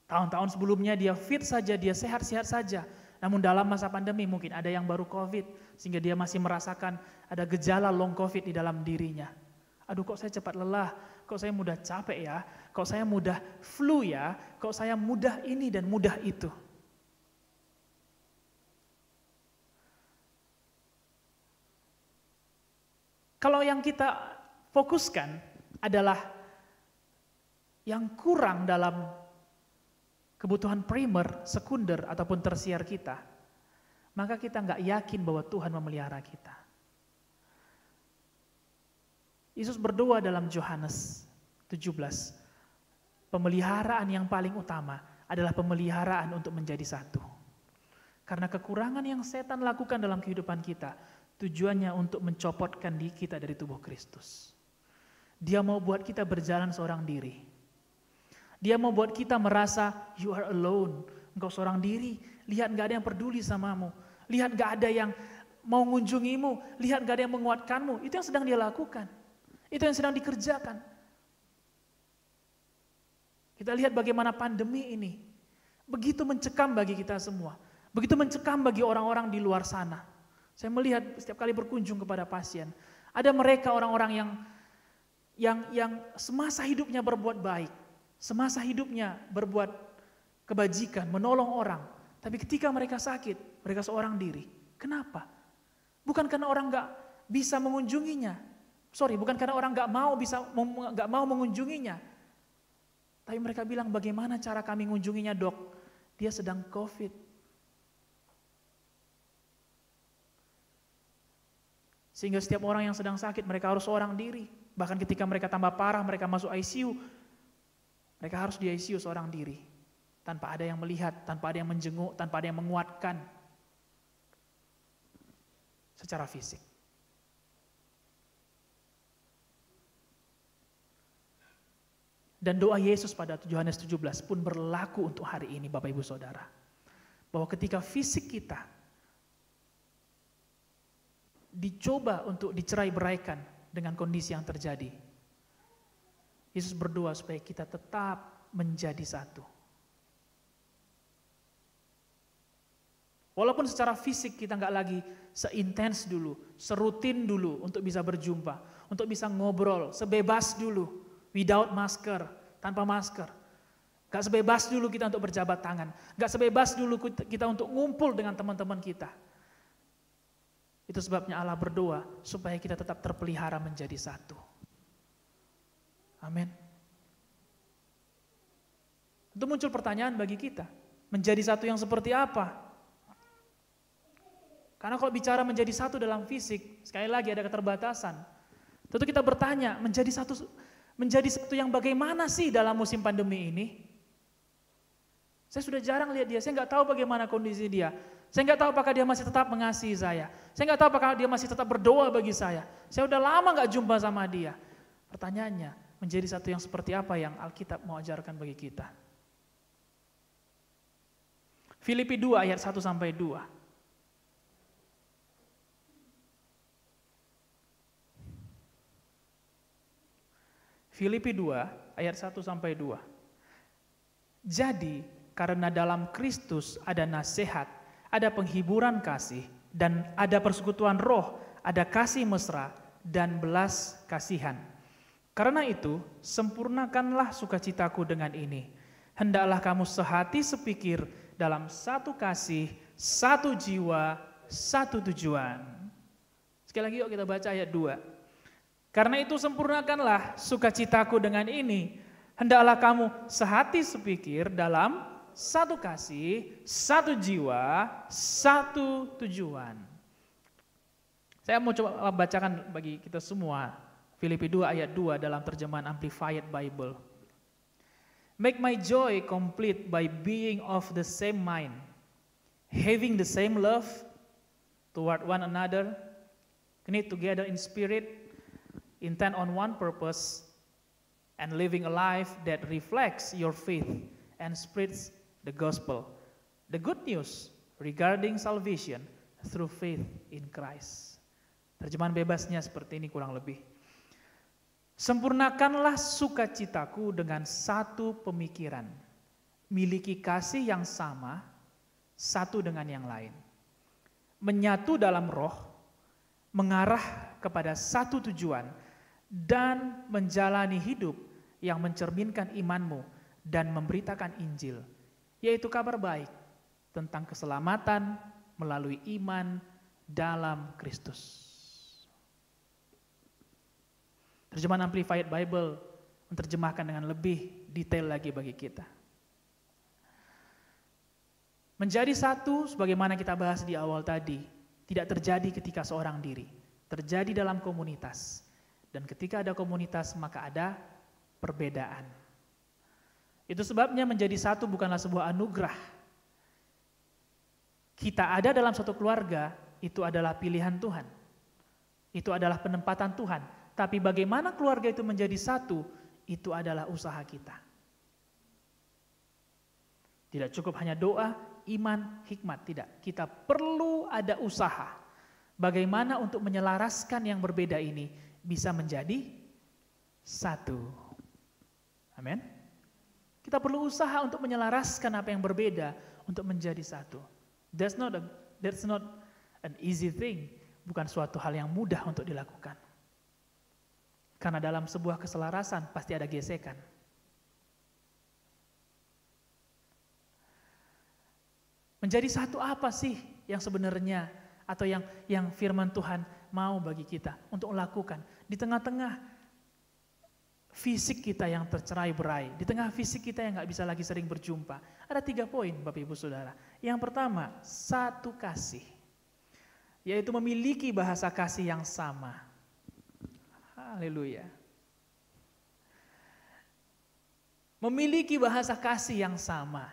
Tahun-tahun sebelumnya dia fit saja, dia sehat-sehat saja. Namun dalam masa pandemi mungkin ada yang baru COVID, sehingga dia masih merasakan ada gejala long COVID di dalam dirinya. Aduh, kok saya cepat lelah, kok saya mudah capek ya, kok saya mudah flu ya, kok saya mudah ini dan mudah itu. Kalau yang kita fokuskan adalah yang kurang dalam kebutuhan primer, sekunder, ataupun tersier kita, maka kita nggak yakin bahwa Tuhan memelihara kita. Yesus berdoa dalam Yohanes 17, pemeliharaan yang paling utama adalah pemeliharaan untuk menjadi satu. Karena kekurangan yang setan lakukan dalam kehidupan kita, tujuannya untuk mencopotkan diri kita dari tubuh Kristus. Dia mau buat kita berjalan seorang diri. Dia mau buat kita merasa you are alone, engkau seorang diri, lihat gak ada yang peduli samamu, lihat gak ada yang mau mengunjungimu, lihat gak ada yang menguatkanmu. Itu yang sedang dia lakukan, itu yang sedang dikerjakan. Kita lihat bagaimana pandemi ini begitu mencekam bagi kita semua, begitu mencekam bagi orang-orang di luar sana. Saya melihat setiap kali berkunjung kepada pasien, ada mereka orang-orang yang semasa hidupnya berbuat baik, semasa hidupnya berbuat kebajikan, menolong orang. Tapi ketika mereka sakit, mereka seorang diri. Kenapa? Bukan karena orang gak bisa mengunjunginya. Bukan karena orang gak mau mengunjunginya. Tapi mereka bilang, bagaimana cara kami mengunjunginya, Dok? Dia sedang COVID. Sehingga setiap orang yang sedang sakit, mereka harus seorang diri. Bahkan ketika mereka tambah parah, mereka masuk ICU, mereka harus di ICU seorang diri, tanpa ada yang melihat, tanpa ada yang menjenguk, tanpa ada yang menguatkan secara fisik. Dan doa Yesus pada Yohanes 17 pun berlaku untuk hari ini, Bapak Ibu Saudara. Bahwa ketika fisik kita dicoba untuk dicerai-beraikan dengan kondisi yang terjadi, Yesus berdoa supaya kita tetap menjadi satu. Walaupun secara fisik kita nggak lagi seintens dulu, serutin dulu untuk bisa berjumpa, untuk bisa ngobrol, sebebas dulu, without masker, tanpa masker. Nggak sebebas dulu kita untuk berjabat tangan, nggak sebebas dulu kita untuk ngumpul dengan teman-teman kita. Itu sebabnya Allah berdoa supaya kita tetap terpelihara menjadi satu. Amin. Itu muncul pertanyaan bagi kita, menjadi satu yang seperti apa? Karena kalau bicara menjadi satu dalam fisik, sekali lagi ada keterbatasan. Tentu kita bertanya, menjadi satu yang bagaimana sih dalam musim pandemi ini? Saya sudah jarang lihat dia, saya nggak tahu bagaimana kondisi dia. Saya nggak tahu apakah dia masih tetap mengasihi saya. Saya nggak tahu apakah dia masih tetap berdoa bagi saya. Saya udah lama nggak jumpa sama dia. Pertanyaannya, menjadi satu yang seperti apa yang Alkitab mau ajarkan bagi kita? Filipi 2 ayat 1-2. Filipi 2 ayat 1-2. Jadi, karena dalam Kristus ada nasihat, ada penghiburan kasih, dan ada persekutuan roh, ada kasih mesra, dan belas kasihan. Karena itu, sempurnakanlah sukacitaku dengan ini. Hendaklah kamu sehati sepikir dalam satu kasih, satu jiwa, satu tujuan. Sekali lagi yuk kita baca ayat 2. Karena itu sempurnakanlah sukacitaku dengan ini. Hendaklah kamu sehati sepikir dalam satu kasih, satu jiwa, satu tujuan. Saya mau coba bacakan bagi kita semua. Filipi 2 ayat 2 dalam terjemahan Amplified Bible. Make my joy complete by being of the same mind, having the same love toward one another, knit together in spirit, intent on one purpose, and living a life that reflects your faith and spreads the gospel, the good news regarding salvation through faith in Christ. Terjemahan bebasnya seperti ini kurang lebih. Sempurnakanlah sukacitaku dengan satu pemikiran, miliki kasih yang sama satu dengan yang lain. Menyatu dalam roh, mengarah kepada satu tujuan, dan menjalani hidup yang mencerminkan imanmu dan memberitakan Injil, yaitu kabar baik tentang keselamatan melalui iman dalam Kristus. Terjemahan Amplified Bible menerjemahkan dengan lebih detail lagi bagi kita. Menjadi satu, sebagaimana kita bahas di awal tadi, tidak terjadi ketika seorang diri, terjadi dalam komunitas. Dan ketika ada komunitas, maka ada perbedaan. Itu sebabnya menjadi satu bukanlah sebuah anugerah. Kita ada dalam satu keluarga, itu adalah pilihan Tuhan. Itu adalah penempatan Tuhan. Tapi bagaimana keluarga itu menjadi satu, itu adalah usaha kita. Tidak cukup hanya doa, iman, hikmat, tidak. Kita perlu ada usaha. Bagaimana untuk menyelaraskan yang berbeda ini bisa menjadi satu. Amin. Kita perlu usaha untuk menyelaraskan apa yang berbeda untuk menjadi satu. That's not an easy thing. Bukan suatu hal yang mudah untuk dilakukan. Karena dalam sebuah keselarasan pasti ada gesekan. Menjadi satu apa sih yang sebenarnya atau yang firman Tuhan mau bagi kita untuk melakukan di tengah-tengah fisik kita yang tercerai-berai, di tengah fisik kita yang gak bisa lagi sering berjumpa. Ada 3 poin Bapak Ibu Saudara. Yang pertama, satu kasih, yaitu memiliki bahasa kasih yang sama. Haleluya. Memiliki bahasa kasih yang sama.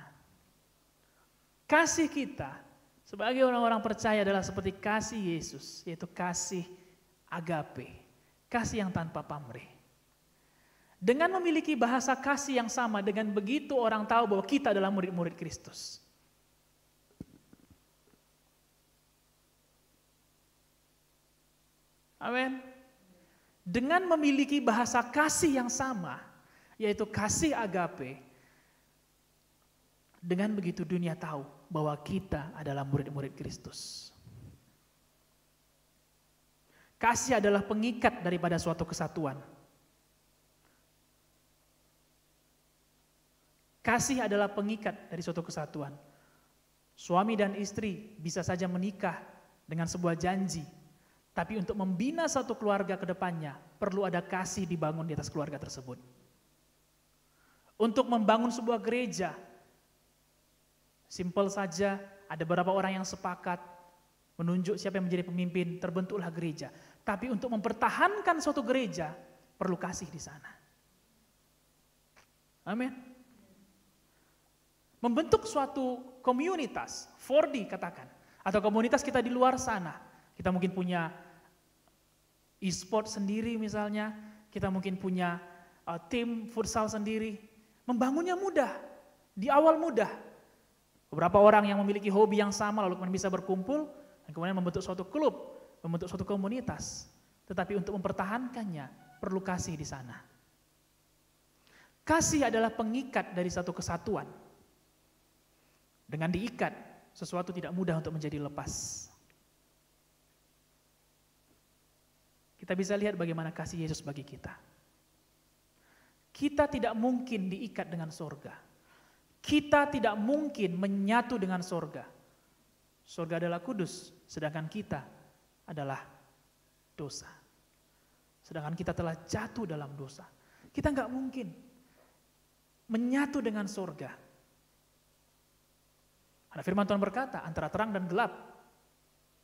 Kasih kita sebagai orang-orang percaya adalah seperti kasih Yesus, yaitu kasih agape, kasih yang tanpa pamrih. Dengan memiliki bahasa kasih yang sama, dengan begitu orang tahu bahwa kita adalah murid-murid Kristus. Amin. Dengan memiliki bahasa kasih yang sama, yaitu kasih agape, dengan begitu dunia tahu bahwa kita adalah murid-murid Kristus. Kasih adalah pengikat daripada suatu kesatuan. Kasih adalah pengikat dari suatu kesatuan. Suami dan istri bisa saja menikah dengan sebuah janji, tapi untuk membina satu keluarga ke depannya, perlu ada kasih dibangun di atas keluarga tersebut. Untuk membangun sebuah gereja, simpel saja, ada beberapa orang yang sepakat menunjuk siapa yang menjadi pemimpin, terbentuklah gereja. Tapi untuk mempertahankan suatu gereja, perlu kasih di sana. Amin. Membentuk suatu komunitas, 4D katakan, atau komunitas kita di luar sana. Kita mungkin punya e-sport sendiri misalnya, kita mungkin punya tim futsal sendiri. Membangunnya mudah, di awal mudah. Beberapa orang yang memiliki hobi yang sama lalu kemudian bisa berkumpul dan kemudian membentuk suatu klub, membentuk suatu komunitas. Tetapi untuk mempertahankannya perlu kasih di sana. Kasih adalah pengikat dari satu kesatuan. Dengan diikat, sesuatu tidak mudah untuk menjadi lepas. Kita bisa lihat bagaimana kasih Yesus bagi kita. Kita tidak mungkin diikat dengan sorga. Kita tidak mungkin menyatu dengan sorga. Sorga adalah kudus, sedangkan kita adalah dosa. Sedangkan kita telah jatuh dalam dosa. Kita nggak mungkin menyatu dengan sorga. Karena firman Tuhan berkata, antara terang dan gelap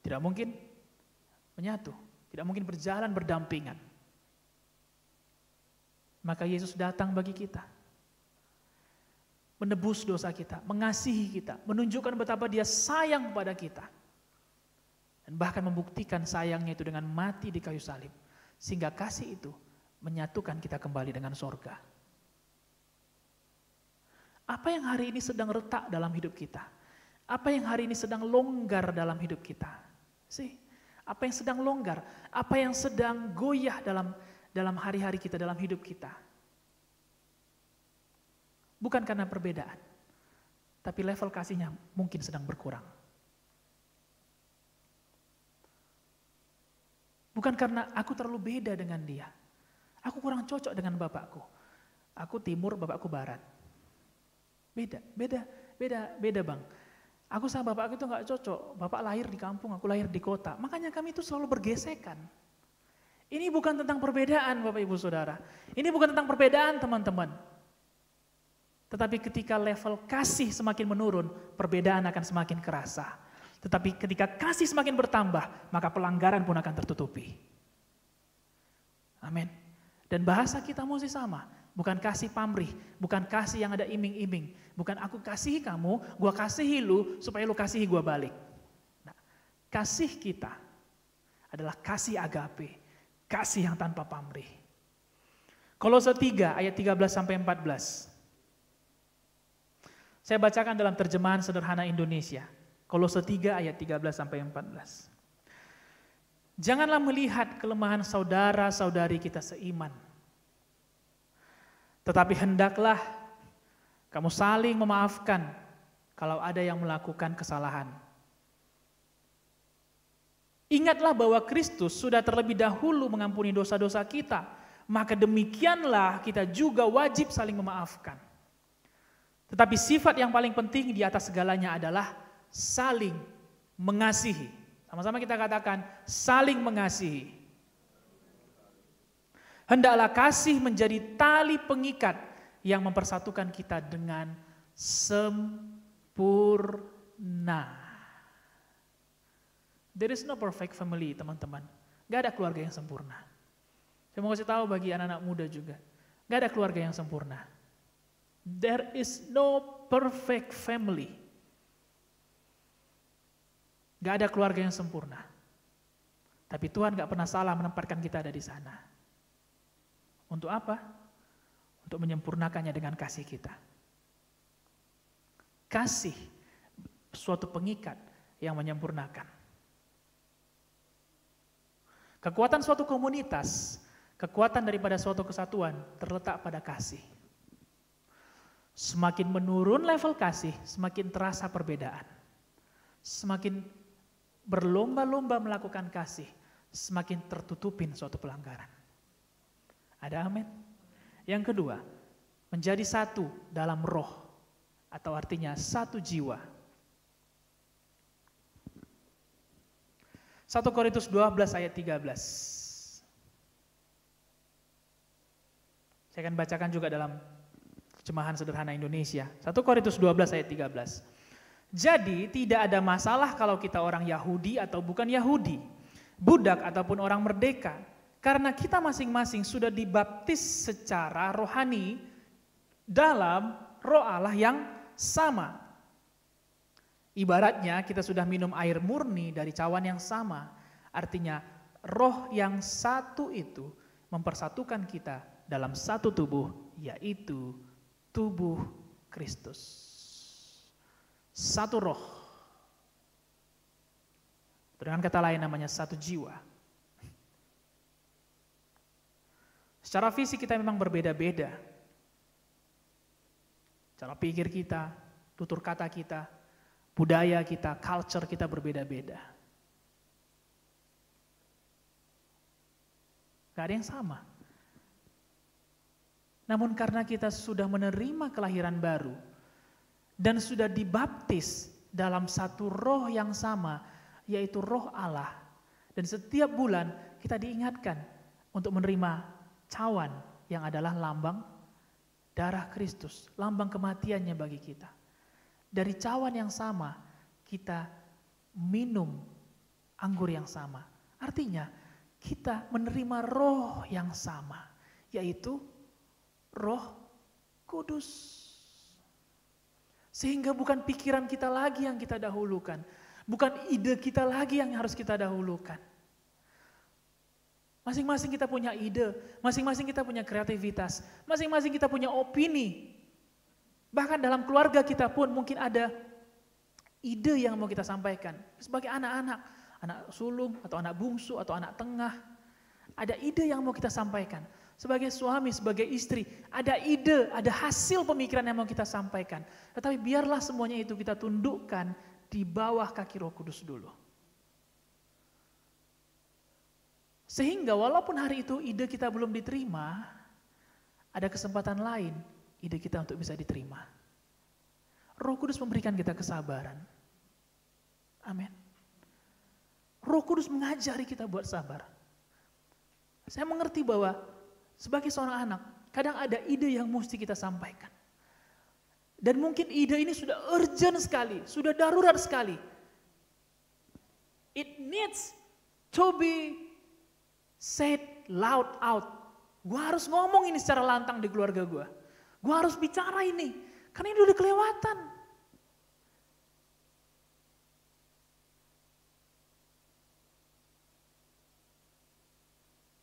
tidak mungkin menyatu, tidak mungkin berjalan berdampingan. Maka Yesus datang bagi kita, menebus dosa kita, mengasihi kita, menunjukkan betapa Dia sayang kepada kita. Dan bahkan membuktikan sayangnya itu dengan mati di kayu salib. Sehingga kasih itu menyatukan kita kembali dengan sorga. Apa yang hari ini sedang retak dalam hidup kita? Apa yang hari ini sedang longgar dalam hidup kita? Apa yang sedang longgar? Apa yang sedang goyah dalam hari-hari kita, dalam hidup kita? Bukan karena perbedaan. tapi level kasihnya mungkin sedang berkurang. Bukan karena aku terlalu beda dengan dia. Aku kurang cocok dengan bapakku. Aku timur, bapakku barat. Beda bang. Aku sama bapakku itu gak cocok. Bapak lahir di kampung, aku lahir di kota. Makanya kami itu selalu bergesekan. Ini bukan tentang perbedaan Bapak Ibu Saudara. Ini bukan tentang perbedaan teman-teman. Tetapi ketika level kasih semakin menurun, perbedaan akan semakin kerasa. Tetapi ketika kasih semakin bertambah, maka pelanggaran pun akan tertutupi. Amin. Dan bahasa kita mesti sama. Bukan kasih pamrih, bukan kasih yang ada iming-iming. Bukan aku kasihi kamu, gua kasihi lu, supaya lu kasihi gua balik. Nah, kasih kita adalah kasih agape, kasih yang tanpa pamrih. Kolose 3 ayat 13-14. Saya bacakan dalam terjemahan sederhana Indonesia. Kolose 3 ayat 13-14. Janganlah melihat kelemahan saudara-saudari kita seiman. Tetapi hendaklah kamu saling memaafkan kalau ada yang melakukan kesalahan. Ingatlah bahwa Kristus sudah terlebih dahulu mengampuni dosa-dosa kita, maka demikianlah kita juga wajib saling memaafkan. Tetapi sifat yang paling penting di atas segalanya adalah saling mengasihi. Sama-sama kita katakan, saling mengasihi. Hendaklah kasih menjadi tali pengikat yang mempersatukan kita dengan sempurna. There is no perfect family, teman-teman. Gak ada keluarga yang sempurna. Saya mau kasih tahu bagi anak-anak muda juga. Gak ada keluarga yang sempurna. There is no perfect family. Gak ada keluarga yang sempurna. Tapi Tuhan gak pernah salah menempatkan kita ada di sana. Untuk apa? Untuk menyempurnakannya dengan kasih kita. Kasih suatu pengikat yang menyempurnakan. Kekuatan suatu komunitas, kekuatan daripada suatu kesatuan terletak pada kasih. Semakin menurun level kasih, semakin terasa perbedaan. Semakin berlomba-lomba melakukan kasih, semakin tertutupin suatu pelanggaran. Ada amin? Yang kedua, menjadi satu dalam roh, atau artinya satu jiwa. 1 Korintus 12 ayat 13. Saya akan bacakan juga dalam terjemahan sederhana Indonesia. 1 Korintus 12 ayat 13. Jadi tidak ada masalah kalau kita orang Yahudi atau bukan Yahudi, budak ataupun orang merdeka, karena kita masing-masing sudah dibaptis secara rohani dalam roh Allah yang sama. Ibaratnya kita sudah minum air murni dari cawan yang sama. Artinya roh yang satu itu mempersatukan kita dalam satu tubuh, yaitu tubuh Kristus. Satu roh. Dengan kata lain namanya satu jiwa. Secara fisik kita memang berbeda-beda. Cara pikir kita, tutur kata kita, budaya kita, culture kita berbeda-beda. Gak ada yang sama. Namun karena kita sudah menerima kelahiran baru dan sudah dibaptis dalam satu roh yang sama, yaitu roh Allah. Dan setiap bulan kita diingatkan untuk menerima cawan yang adalah lambang darah Kristus, lambang kematiannya bagi kita. Dari cawan yang sama, kita minum anggur yang sama. Artinya, kita menerima roh yang sama, yaitu Roh Kudus. Sehingga bukan pikiran kita lagi yang kita dahulukan, bukan ide kita lagi yang harus kita dahulukan. Masing-masing kita punya ide, masing-masing kita punya kreativitas, masing-masing kita punya opini. Bahkan dalam keluarga kita pun mungkin ada ide yang mau kita sampaikan. Sebagai anak-anak, anak sulung atau anak bungsu atau anak tengah, ada ide yang mau kita sampaikan. sebagai suami, sebagai istri, ada ide, ada hasil pemikiran yang mau kita sampaikan. Tetapi biarlah semuanya itu kita tundukkan di bawah kaki Roh Kudus dulu. Sehingga walaupun hari itu ide kita belum diterima, ada kesempatan lain ide kita untuk bisa diterima. Roh Kudus memberikan kita kesabaran. Amin. Roh Kudus mengajari kita buat sabar. Saya mengerti bahwa sebagai seorang anak, kadang ada ide yang mesti kita sampaikan. Dan mungkin ide ini sudah urgent sekali, sudah darurat sekali. It needs to be said loud out. Gue harus ngomong ini secara lantang di keluarga gue. Gue harus bicara ini, karena ini udah kelewatan.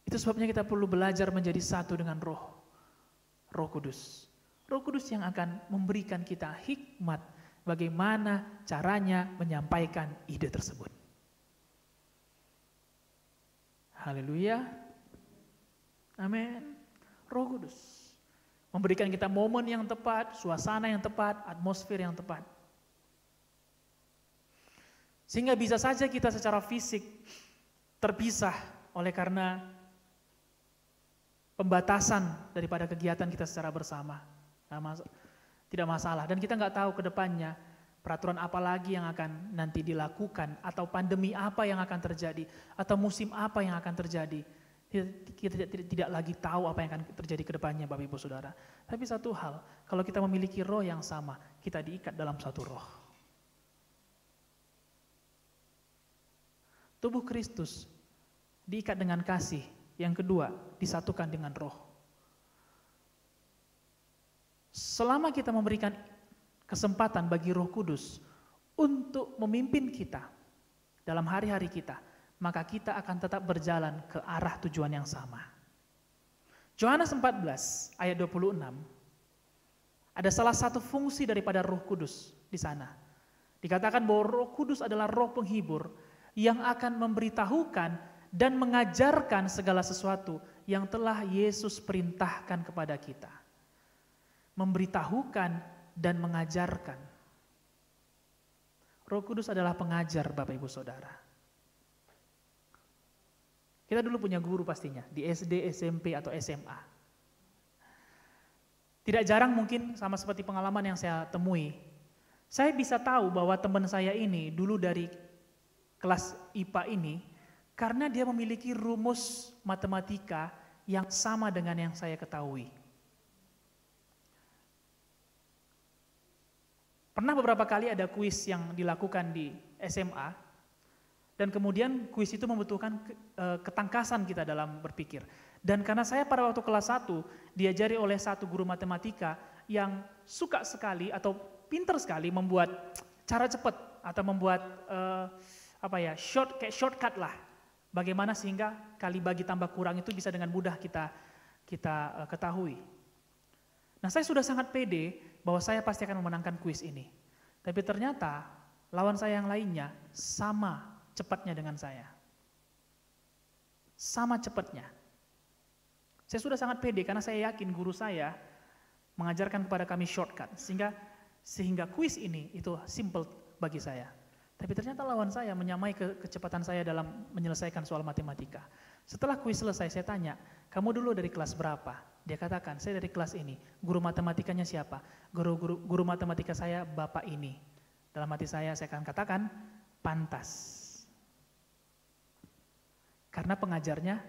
Itu sebabnya kita perlu belajar menjadi satu dengan Roh Kudus. Roh Kudus yang akan memberikan kita hikmat bagaimana caranya menyampaikan ide tersebut. Haleluya. Amin. Roh Kudus memberikan kita momen yang tepat, suasana yang tepat, atmosfer yang tepat. Sehingga bisa saja kita secara fisik terpisah oleh karena pembatasan daripada kegiatan kita secara bersama. Tidak masalah. Dan kita nggak tahu ke depannya peraturan apa lagi yang akan nanti dilakukan, atau pandemi apa yang akan terjadi, atau musim apa yang akan terjadi. Kita tidak lagi tahu apa yang akan terjadi ke depannya, Bapak Ibu Saudara. Tapi satu hal, kalau kita memiliki roh yang sama, kita diikat dalam satu roh. Tubuh Kristus diikat dengan kasih. Yang kedua, disatukan dengan roh. Selama kita memberikan kesempatan bagi Roh Kudus untuk memimpin kita dalam hari-hari kita, maka kita akan tetap berjalan ke arah tujuan yang sama. Yohanes 14 ayat 26, ada salah satu fungsi daripada Roh Kudus di sana. Dikatakan bahwa Roh Kudus adalah roh penghibur yang akan memberitahukan dan mengajarkan segala sesuatu yang telah Yesus perintahkan kepada kita. Memberitahukan dan mengajarkan. Roh Kudus adalah pengajar, Bapak Ibu Saudara. Kita dulu punya guru pastinya, di SD, SMP, atau SMA. Tidak jarang mungkin sama seperti pengalaman yang saya temui, saya bisa tahu bahwa teman saya ini dulu dari kelas IPA ini, karena dia memiliki rumus matematika yang sama dengan yang saya ketahui. Pernah beberapa kali ada kuis yang dilakukan di SMA, dan kemudian kuis itu membutuhkan ketangkasan kita dalam berpikir. Dan karena saya pada waktu kelas 1 diajari oleh satu guru matematika yang suka sekali atau pintar sekali membuat cara cepat atau membuat shortcut lah. Bagaimana sehingga kali bagi tambah kurang itu bisa dengan mudah kita ketahui. Nah, saya sudah sangat pede bahwa saya pasti akan memenangkan kuis ini. Tapi ternyata lawan saya yang lainnya sama cepatnya dengan saya. Sama cepatnya. Saya sudah sangat pede karena saya yakin guru saya mengajarkan kepada kami shortcut. Sehingga kuis ini itu simple bagi saya. Tapi ternyata lawan saya menyamai kecepatan saya dalam menyelesaikan soal matematika. Setelah kuis selesai, saya tanya, kamu dulu dari kelas berapa? Dia katakan, saya dari kelas ini. Guru matematikanya siapa? Guru matematika saya bapak ini. Dalam hati saya akan katakan, pantas. Karena pengajarnya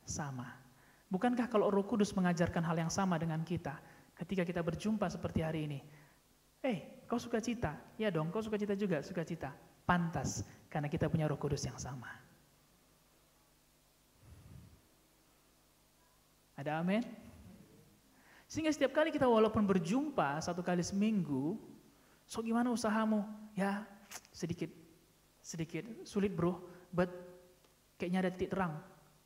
sama. Bukankah kalau Roh Kudus mengajarkan hal yang sama dengan kita, ketika kita berjumpa seperti hari ini, kau suka cita? Ya dong, kau suka cita juga, suka cita. Pantas, karena kita punya Roh Kudus yang sama. Ada amin? Sehingga setiap kali kita walaupun berjumpa 1 kali seminggu, so gimana usahamu? Ya sedikit sulit bro, but kayaknya ada titik terang.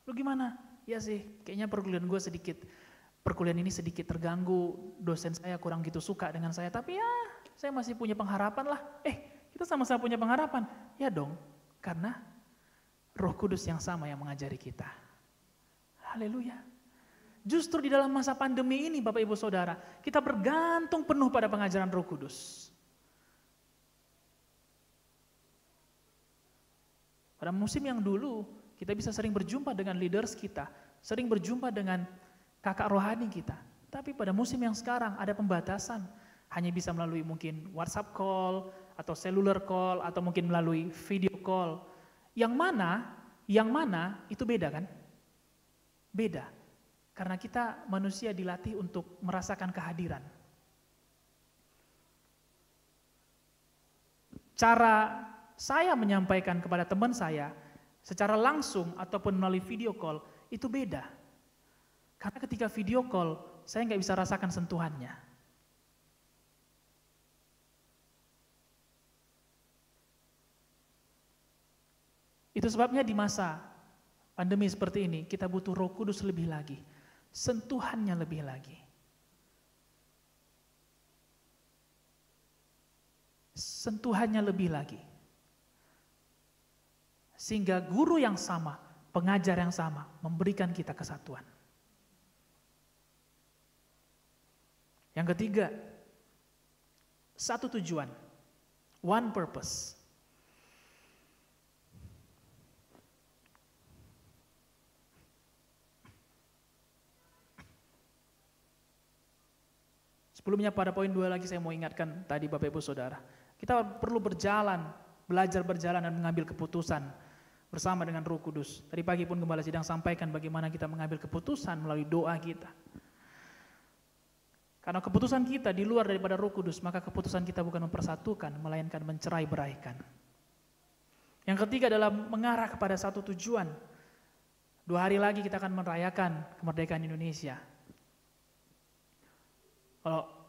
Lu gimana? Ya sih, kayaknya perkuliahan gue perkuliahan ini sedikit terganggu, dosen saya kurang gitu suka dengan saya, tapi ya saya masih punya pengharapan lah. Kita sama-sama punya pengharapan. Ya dong, karena Roh Kudus yang sama yang mengajari kita. Haleluya. Justru di dalam masa pandemi ini Bapak Ibu Saudara, kita bergantung penuh pada pengajaran Roh Kudus. Pada musim yang dulu, kita bisa sering berjumpa dengan leaders kita, sering berjumpa dengan kakak rohani kita. Tapi pada musim yang sekarang ada pembatasan, hanya bisa melalui mungkin WhatsApp call, atau cellular call, atau mungkin melalui video call. Yang mana itu beda kan? Beda. Karena kita manusia dilatih untuk merasakan kehadiran. Cara saya menyampaikan kepada teman saya secara langsung ataupun melalui video call itu beda. Karena ketika video call saya nggak bisa rasakan sentuhannya. Itu sebabnya di masa pandemi seperti ini kita butuh Roh Kudus lebih lagi. Sentuhannya lebih lagi. Sentuhannya lebih lagi. Sehingga guru yang sama, pengajar yang sama memberikan kita kesatuan. Yang ketiga, satu tujuan, one purpose. Sebelumnya pada poin 2 lagi saya mau ingatkan tadi Bapak Ibu Saudara. Kita perlu belajar berjalan dan mengambil keputusan bersama dengan Roh Kudus. Tadi pagi pun Gembala Sidang sampaikan bagaimana kita mengambil keputusan melalui doa kita. Karena keputusan kita di luar daripada Roh Kudus, maka keputusan kita bukan mempersatukan, melainkan mencerai-beraikan. Yang ketiga adalah mengarah kepada satu tujuan. 2 hari lagi kita akan merayakan kemerdekaan Indonesia.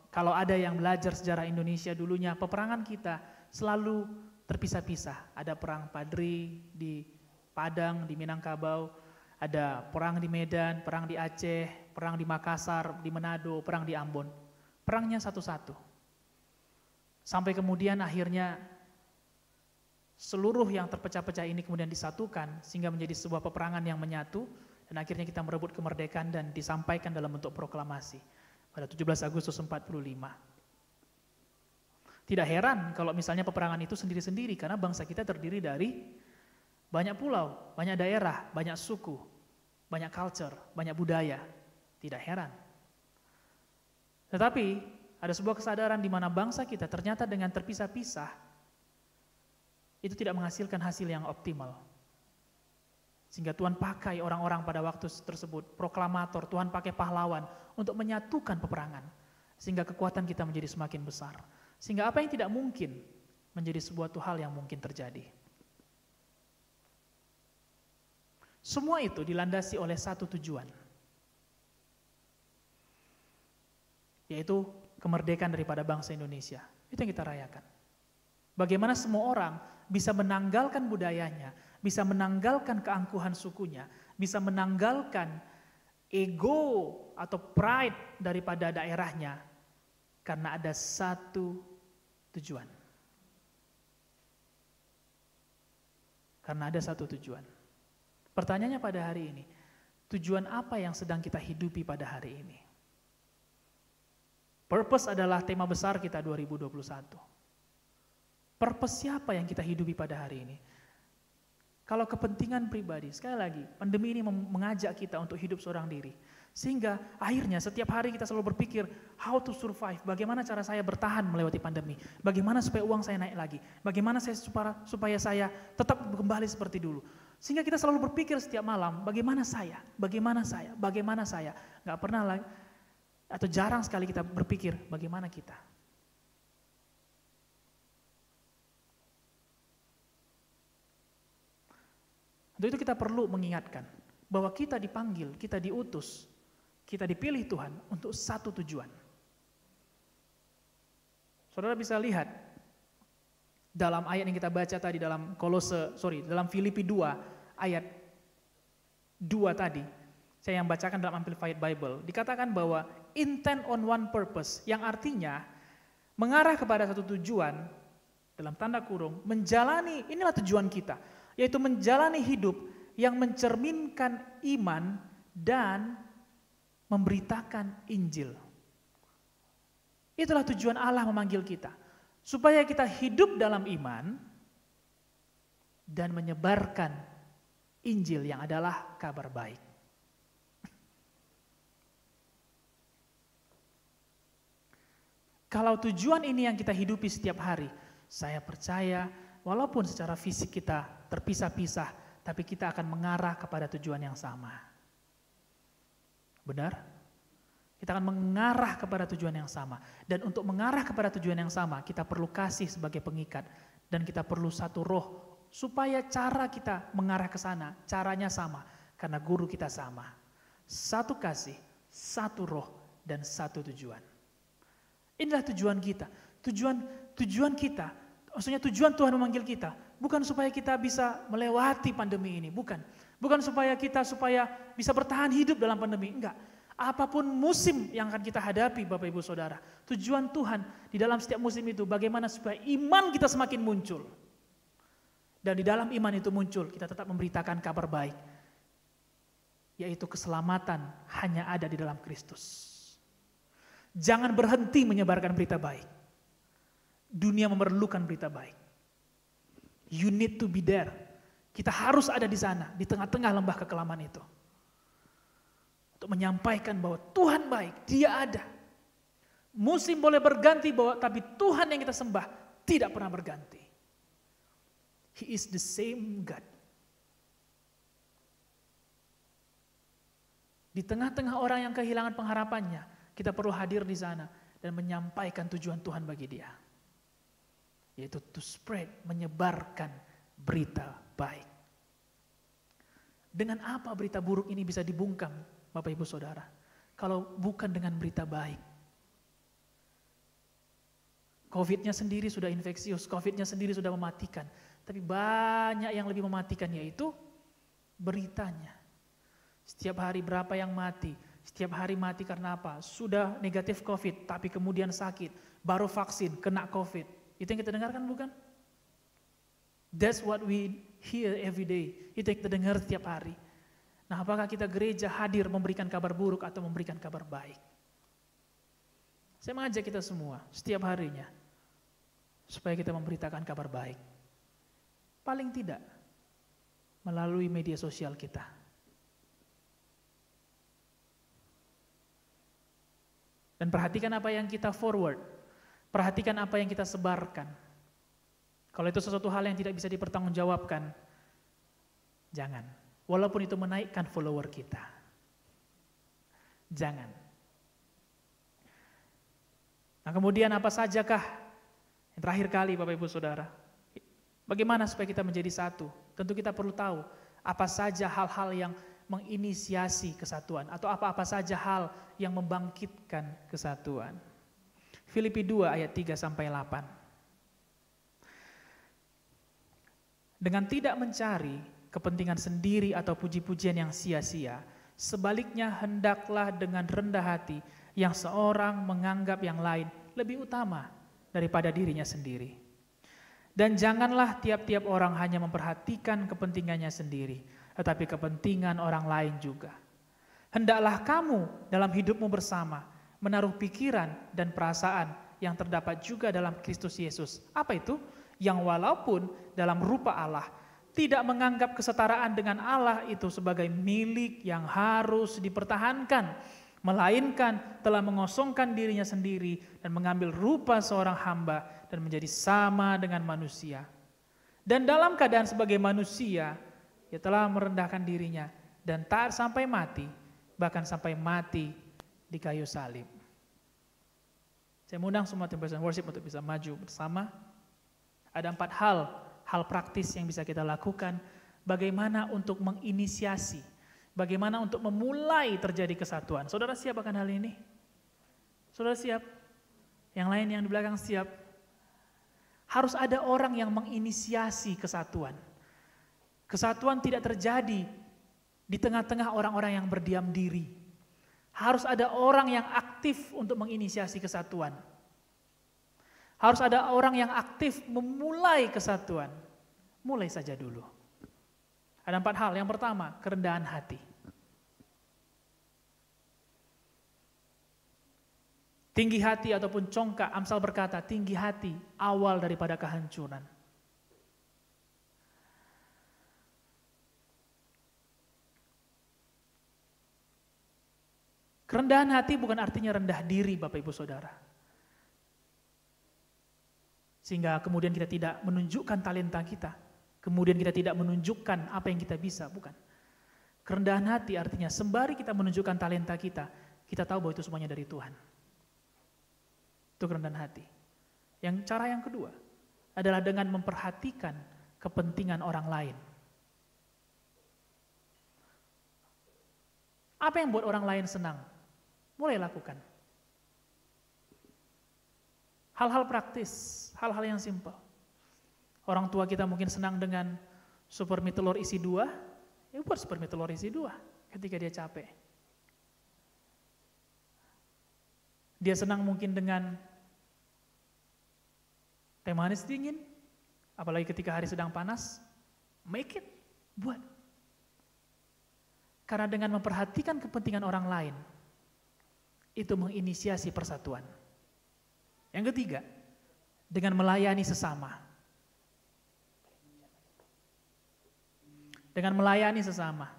Kalau ada yang belajar sejarah Indonesia dulunya, peperangan kita selalu terpisah-pisah. Ada perang Padri di Padang, di Minangkabau, ada perang di Medan, perang di Aceh, perang di Makassar, di Manado, perang di Ambon. Perangnya satu-satu. Sampai kemudian akhirnya seluruh yang terpecah-pecah ini kemudian disatukan sehingga menjadi sebuah peperangan yang menyatu dan akhirnya kita merebut kemerdekaan dan disampaikan dalam bentuk proklamasi pada 17 Agustus 45. Tidak heran kalau misalnya peperangan itu sendiri-sendiri karena bangsa kita terdiri dari banyak pulau, banyak daerah, banyak suku, banyak culture, banyak budaya. Tidak heran. Tetapi ada sebuah kesadaran di mana bangsa kita ternyata dengan terpisah-pisah itu tidak menghasilkan hasil yang optimal. Sehingga Tuhan pakai orang-orang pada waktu tersebut, proklamator, Tuhan pakai pahlawan untuk menyatukan peperangan. Sehingga kekuatan kita menjadi semakin besar. Sehingga apa yang tidak mungkin menjadi sebuah hal yang mungkin terjadi. Semua itu dilandasi oleh satu tujuan. Yaitu kemerdekaan daripada bangsa Indonesia. Itu yang kita rayakan. Bagaimana semua orang bisa menanggalkan budayanya, bisa menanggalkan keangkuhan sukunya, bisa menanggalkan ego atau pride daripada daerahnya karena ada satu tujuan. Karena ada satu tujuan. Pertanyaannya pada hari ini, tujuan apa yang sedang kita hidupi pada hari ini? Purpose adalah tema besar kita 2021. Purpose siapa yang kita hidupi pada hari ini? Kalau kepentingan pribadi, sekali lagi, pandemi ini mengajak kita untuk hidup seorang diri. Sehingga akhirnya setiap hari kita selalu berpikir, how to survive, bagaimana cara saya bertahan melewati pandemi, bagaimana supaya uang saya naik lagi, bagaimana supaya saya tetap kembali seperti dulu. Sehingga kita selalu berpikir setiap malam, bagaimana saya, nggak pernah lagi, atau jarang sekali kita berpikir, bagaimana kita. Untuk itu kita perlu mengingatkan bahwa kita dipanggil, kita diutus, kita dipilih Tuhan untuk satu tujuan. Saudara bisa lihat dalam ayat yang kita baca tadi dalam dalam Filipi 2 ayat 2 tadi, saya yang bacakan dalam Amplified Bible, dikatakan bahwa intent on one purpose, yang artinya mengarah kepada satu tujuan, dalam tanda kurung, menjalani, inilah tujuan kita, yaitu menjalani hidup yang mencerminkan iman dan memberitakan Injil. Itulah tujuan Allah memanggil kita, supaya kita hidup dalam iman dan menyebarkan Injil yang adalah kabar baik. Kalau tujuan ini yang kita hidupi setiap hari, saya percaya walaupun secara fisik kita terpisah-pisah, tapi kita akan mengarah kepada tujuan yang sama. Benar? Kita akan mengarah kepada tujuan yang sama. Dan untuk mengarah kepada tujuan yang sama, kita perlu kasih sebagai pengikat. Dan kita perlu satu roh, supaya cara kita mengarah ke sana, caranya sama. Karena guru kita sama. Satu kasih, satu roh, dan satu tujuan. Inilah tujuan kita. Tujuan kita, maksudnya tujuan Tuhan memanggil kita, bukan supaya kita bisa melewati pandemi ini, bukan. Bukan supaya bisa bertahan hidup dalam pandemi, enggak. Apapun musim yang akan kita hadapi Bapak Ibu Saudara, tujuan Tuhan di dalam setiap musim itu bagaimana supaya iman kita semakin muncul. Dan di dalam iman itu muncul, kita tetap memberitakan kabar baik, yaitu keselamatan hanya ada di dalam Kristus. Jangan berhenti menyebarkan berita baik. Dunia memerlukan berita baik. You need to be there. Kita harus ada di sana, di tengah-tengah lembah kekelaman itu. Untuk menyampaikan bahwa Tuhan baik, Dia ada. Musim boleh berganti, tapi Tuhan yang kita sembah tidak pernah berganti. He is the same God. Di tengah-tengah orang yang kehilangan pengharapannya, kita perlu hadir di sana dan menyampaikan tujuan Tuhan bagi dia. Yaitu to spread, menyebarkan berita baik. Dengan apa berita buruk ini bisa dibungkam, Bapak Ibu Saudara? Kalau bukan dengan berita baik. COVID-nya sendiri sudah infeksius, COVID-nya sendiri sudah mematikan. Tapi banyak yang lebih mematikan, yaitu beritanya. Setiap hari berapa yang mati? Setiap hari mati karena apa? Sudah negatif COVID, tapi kemudian sakit. Baru vaksin, kena COVID. Itu yang kita dengarkan bukan? That's what we hear every day. Itu yang kita dengar setiap hari. Nah, apakah kita gereja hadir memberikan kabar buruk atau memberikan kabar baik? Saya mengajak kita semua, setiap harinya, supaya kita memberitakan kabar baik. Paling tidak, melalui media sosial kita. Dan perhatikan apa yang kita forward. Perhatikan apa yang kita sebarkan. Kalau itu sesuatu hal yang tidak bisa dipertanggungjawabkan, jangan. Walaupun itu menaikkan follower kita. Jangan. Nah, kemudian apa sajakah? Yang terakhir kali Bapak Ibu Saudara. Bagaimana supaya kita menjadi satu? Tentu kita perlu tahu apa saja hal-hal yang menginisiasi kesatuan atau apa-apa saja hal yang membangkitkan kesatuan. Filipi 2 ayat 3-8. Dengan tidak mencari kepentingan sendiri atau puji-pujian yang sia-sia, sebaliknya hendaklah dengan rendah hati yang seorang menganggap yang lain lebih utama daripada dirinya sendiri. Dan janganlah tiap-tiap orang hanya memperhatikan kepentingannya sendiri, tetapi kepentingan orang lain juga. Hendaklah kamu dalam hidupmu bersama menaruh pikiran dan perasaan yang terdapat juga dalam Kristus Yesus. Apa itu? Yang walaupun dalam rupa Allah, tidak menganggap kesetaraan dengan Allah itu sebagai milik yang harus dipertahankan, melainkan telah mengosongkan dirinya sendiri dan mengambil rupa seorang hamba dan menjadi sama dengan manusia. Dan dalam keadaan sebagai manusia, Ia telah merendahkan dirinya dan taat sampai mati, bahkan sampai mati di kayu salib. Saya mengundang semua tim presiden worship untuk bisa maju bersama. Ada 4 hal praktis yang bisa kita lakukan. Bagaimana untuk menginisiasi, bagaimana untuk memulai terjadi kesatuan. Saudara siap akan hal ini? Saudara siap? Yang lain yang di belakang siap? Harus ada orang yang menginisiasi kesatuan. Kesatuan tidak terjadi di tengah-tengah orang-orang yang berdiam diri. Harus ada orang yang aktif untuk menginisiasi kesatuan. Harus ada orang yang aktif memulai kesatuan. Mulai saja dulu. Ada 4 hal. Yang pertama, kerendahan hati. Tinggi hati ataupun congkak, Amsal berkata, tinggi hati awal daripada kehancuran. Kerendahan hati bukan artinya rendah diri, Bapak Ibu Saudara. Sehingga kemudian kita tidak menunjukkan talenta kita. Kemudian kita tidak menunjukkan apa yang kita bisa, bukan. Kerendahan hati artinya sembari kita menunjukkan talenta kita, kita tahu bahwa itu semuanya dari Tuhan. Itu kerendahan hati. Cara yang kedua adalah dengan memperhatikan kepentingan orang lain. Apa yang buat orang lain senang? Mulai lakukan. Hal-hal praktis, hal-hal yang simpel. Orang tua kita mungkin senang dengan super mie telur isi 2, ya buat super mie telur isi 2 ketika dia capek. Dia senang mungkin dengan teh manis dingin, apalagi ketika hari sedang panas, make it, buat. Karena dengan memperhatikan kepentingan orang lain, itu menginisiasi persatuan. Yang ketiga, dengan melayani sesama. Dengan melayani sesama.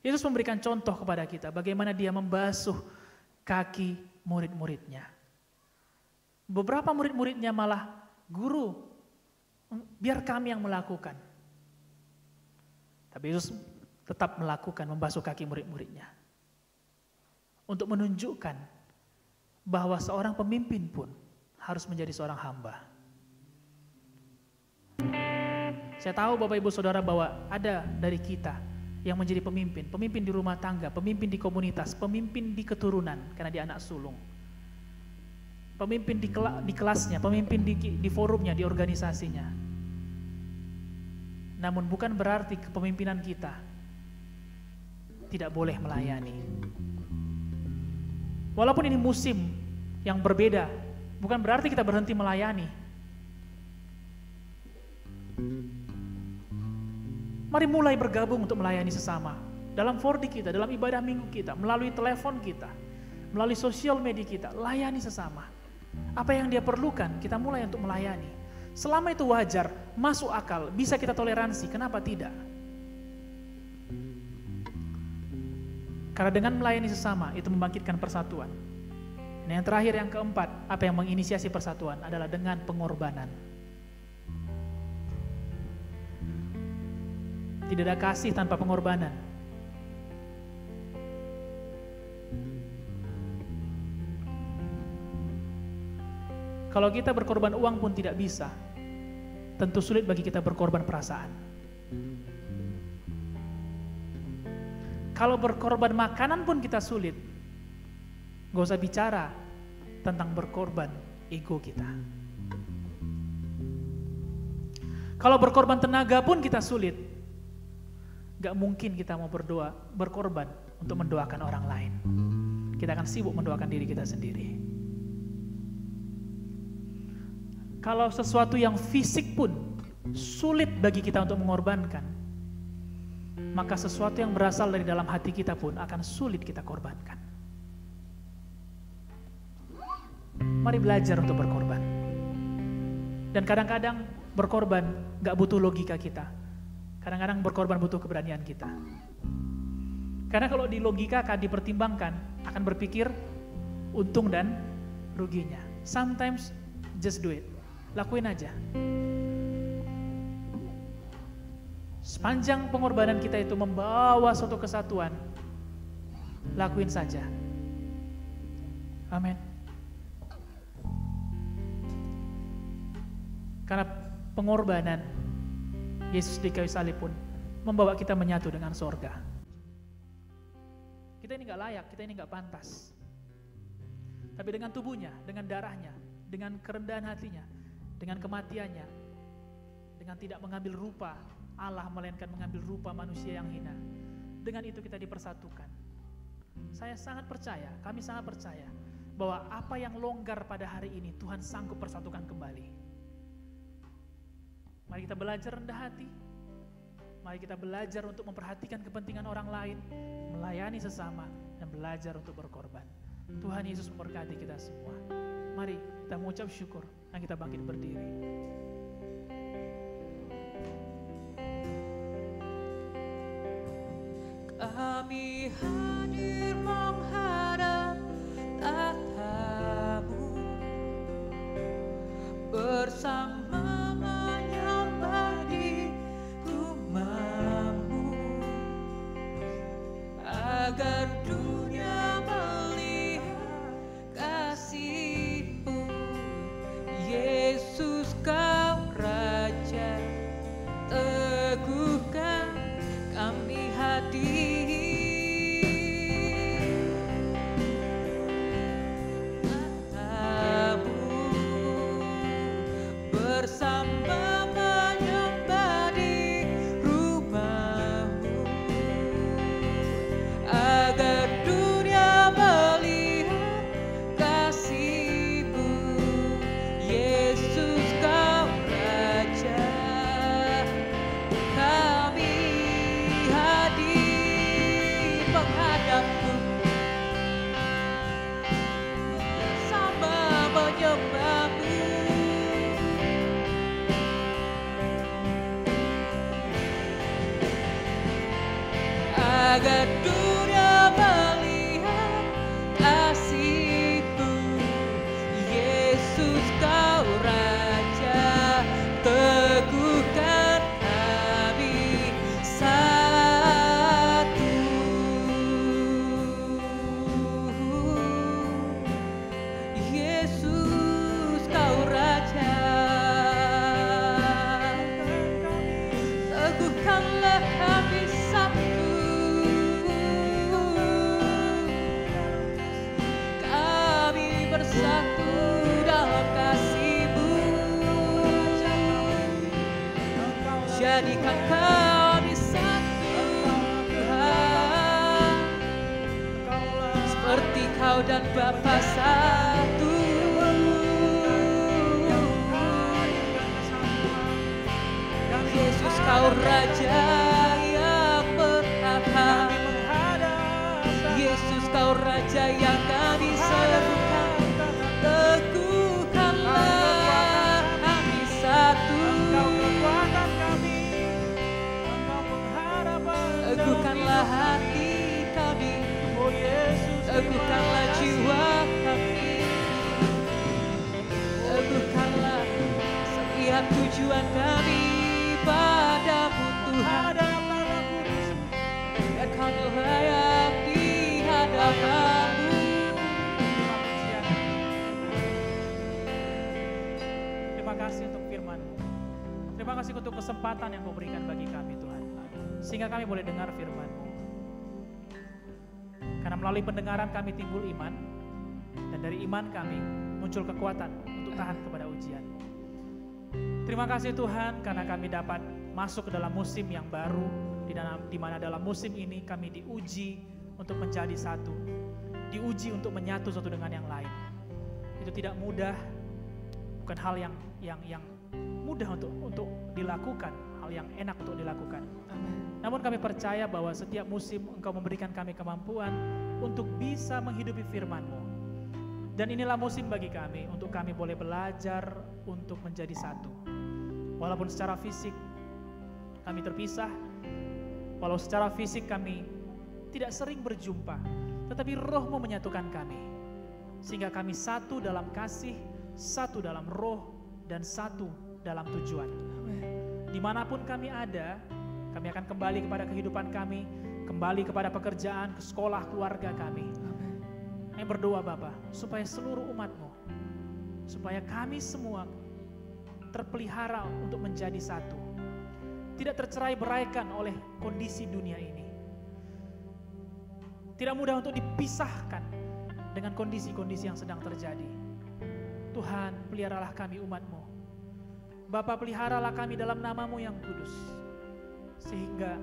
Yesus memberikan contoh kepada kita bagaimana dia membasuh kaki murid-muridnya. Beberapa murid-muridnya malah, guru, biar kami yang melakukan. Tapi Yesus tetap melakukan, membasuh kaki murid-muridnya. Untuk menunjukkan bahwa seorang pemimpin pun harus menjadi seorang hamba. Saya tahu Bapak Ibu Saudara bahwa ada dari kita yang menjadi pemimpin. Pemimpin di rumah tangga, pemimpin di komunitas, pemimpin di keturunan karena dia anak sulung. Pemimpin di kelasnya, pemimpin di forumnya, di organisasinya. Namun bukan berarti kepemimpinan kita tidak boleh melayani. Walaupun ini musim yang berbeda, bukan berarti kita berhenti melayani. Mari mulai bergabung untuk melayani sesama. Dalam 4D kita, dalam ibadah minggu kita, melalui telepon kita, melalui sosial media kita, layani sesama. Apa yang dia perlukan, kita mulai untuk melayani. Selama itu wajar, masuk akal, bisa kita toleransi, kenapa tidak? Karena dengan melayani sesama, itu membangkitkan persatuan. Dan yang terakhir, yang keempat, apa yang menginisiasi persatuan adalah dengan pengorbanan. Tidak ada kasih tanpa pengorbanan. Kalau kita berkorban uang pun tidak bisa, tentu sulit bagi kita berkorban perasaan. Kalau berkorban makanan pun kita sulit, gak usah bicara tentang berkorban ego kita. Kalau berkorban tenaga pun kita sulit, gak mungkin kita mau berkorban untuk mendoakan orang lain. Kita akan sibuk mendoakan diri kita sendiri. Kalau sesuatu yang fisik pun sulit bagi kita untuk mengorbankan, maka sesuatu yang berasal dari dalam hati kita pun akan sulit kita korbankan. Mari belajar untuk berkorban. Dan kadang-kadang berkorban gak butuh logika kita. Kadang-kadang berkorban butuh keberanian kita. Karena kalau di logika akan dipertimbangkan, akan berpikir untung dan ruginya. Sometimes just do it. Lakuin aja. Sepanjang pengorbanan kita itu membawa suatu kesatuan, lakuin saja. Amin. Karena pengorbanan Yesus di kayu salib pun membawa kita menyatu dengan sorga. Kita ini gak layak, kita ini gak pantas. Tapi dengan tubuhnya, dengan darahnya, dengan kerendahan hatinya, dengan kematiannya, dengan tidak mengambil rupa Allah, melainkan mengambil rupa manusia yang hina. Dengan itu kita dipersatukan. Saya sangat percaya, kami sangat percaya, bahwa apa yang longgar pada hari ini, Tuhan sanggup persatukan kembali. Mari kita belajar rendah hati. Mari kita belajar untuk memperhatikan kepentingan orang lain, melayani sesama, dan belajar untuk berkorban. Tuhan Yesus memberkati kita semua. Mari kita mengucap syukur dan kita bangkit berdiri. Kami hadir menghadap tatamu, bersama menyembah di rumahmu, agar dunia melihat kasih-Mu. Yesus Kau Raja, teguhkan kami hadir. Bersama menyembah di rumahmu, agar dunia melihat kasih-Mu. Yesus Kau Raja, kami hadir menghadap-Mu, sama menyembah-Mu. Agar dunia melihat kasih-Mu. Yesus Kau Raja, teguhkan kami satu. Yesus Kau Raja, teguhkanlah kami satu. Bersatu dalam kasih-Mu, jadikan kami satu Tuhan, seperti Kau dan Bapa satu. Yesus Kau Raja yang bertata, Yesus Kau Raja yang kami serukan. Teguhkanlah kami satu, teguhkanlah hati kami, teguhkanlah jiwa kami, teguhkanlah setiap tujuan kami padamu Tuhan, dan Kau layak di hadapan-Mu. Terima kasih untuk firman-Mu. Terima kasih untuk kesempatan yang Kau berikan bagi kami Tuhan, sehingga kami boleh dengar firman-Mu. Karena melalui pendengaran kami timbul iman, dan dari iman kami muncul kekuatan untuk tahan kepada ujian. Terima kasih Tuhan karena kami dapat masuk ke dalam musim yang baru, di mana dalam musim ini kami diuji untuk menjadi satu, diuji untuk menyatu satu dengan yang lain. Itu tidak mudah, bukan hal yang mudah untuk dilakukan, hal yang enak untuk dilakukan. Namun kami percaya bahwa setiap musim Engkau memberikan kami kemampuan untuk bisa menghidupi firman-Mu. Dan inilah musim bagi kami, untuk kami boleh belajar untuk menjadi satu. Walaupun secara fisik kami terpisah, walau secara fisik kami tidak sering berjumpa, tetapi Roh-Mu menyatukan kami, sehingga kami satu dalam kasih, satu dalam roh, dan satu dalam tujuan. Dimanapun kami ada, kami akan kembali kepada kehidupan kami, kembali kepada pekerjaan, ke sekolah, keluarga kami. Kami berdoa Bapa, supaya seluruh umat-Mu, supaya kami semua terpelihara untuk menjadi satu, tidak tercerai-beraikan oleh kondisi dunia ini. Tidak mudah untuk dipisahkan dengan kondisi-kondisi yang sedang terjadi. Tuhan, peliharalah kami umat-Mu. Bapa, peliharalah kami dalam nama-Mu yang kudus, sehingga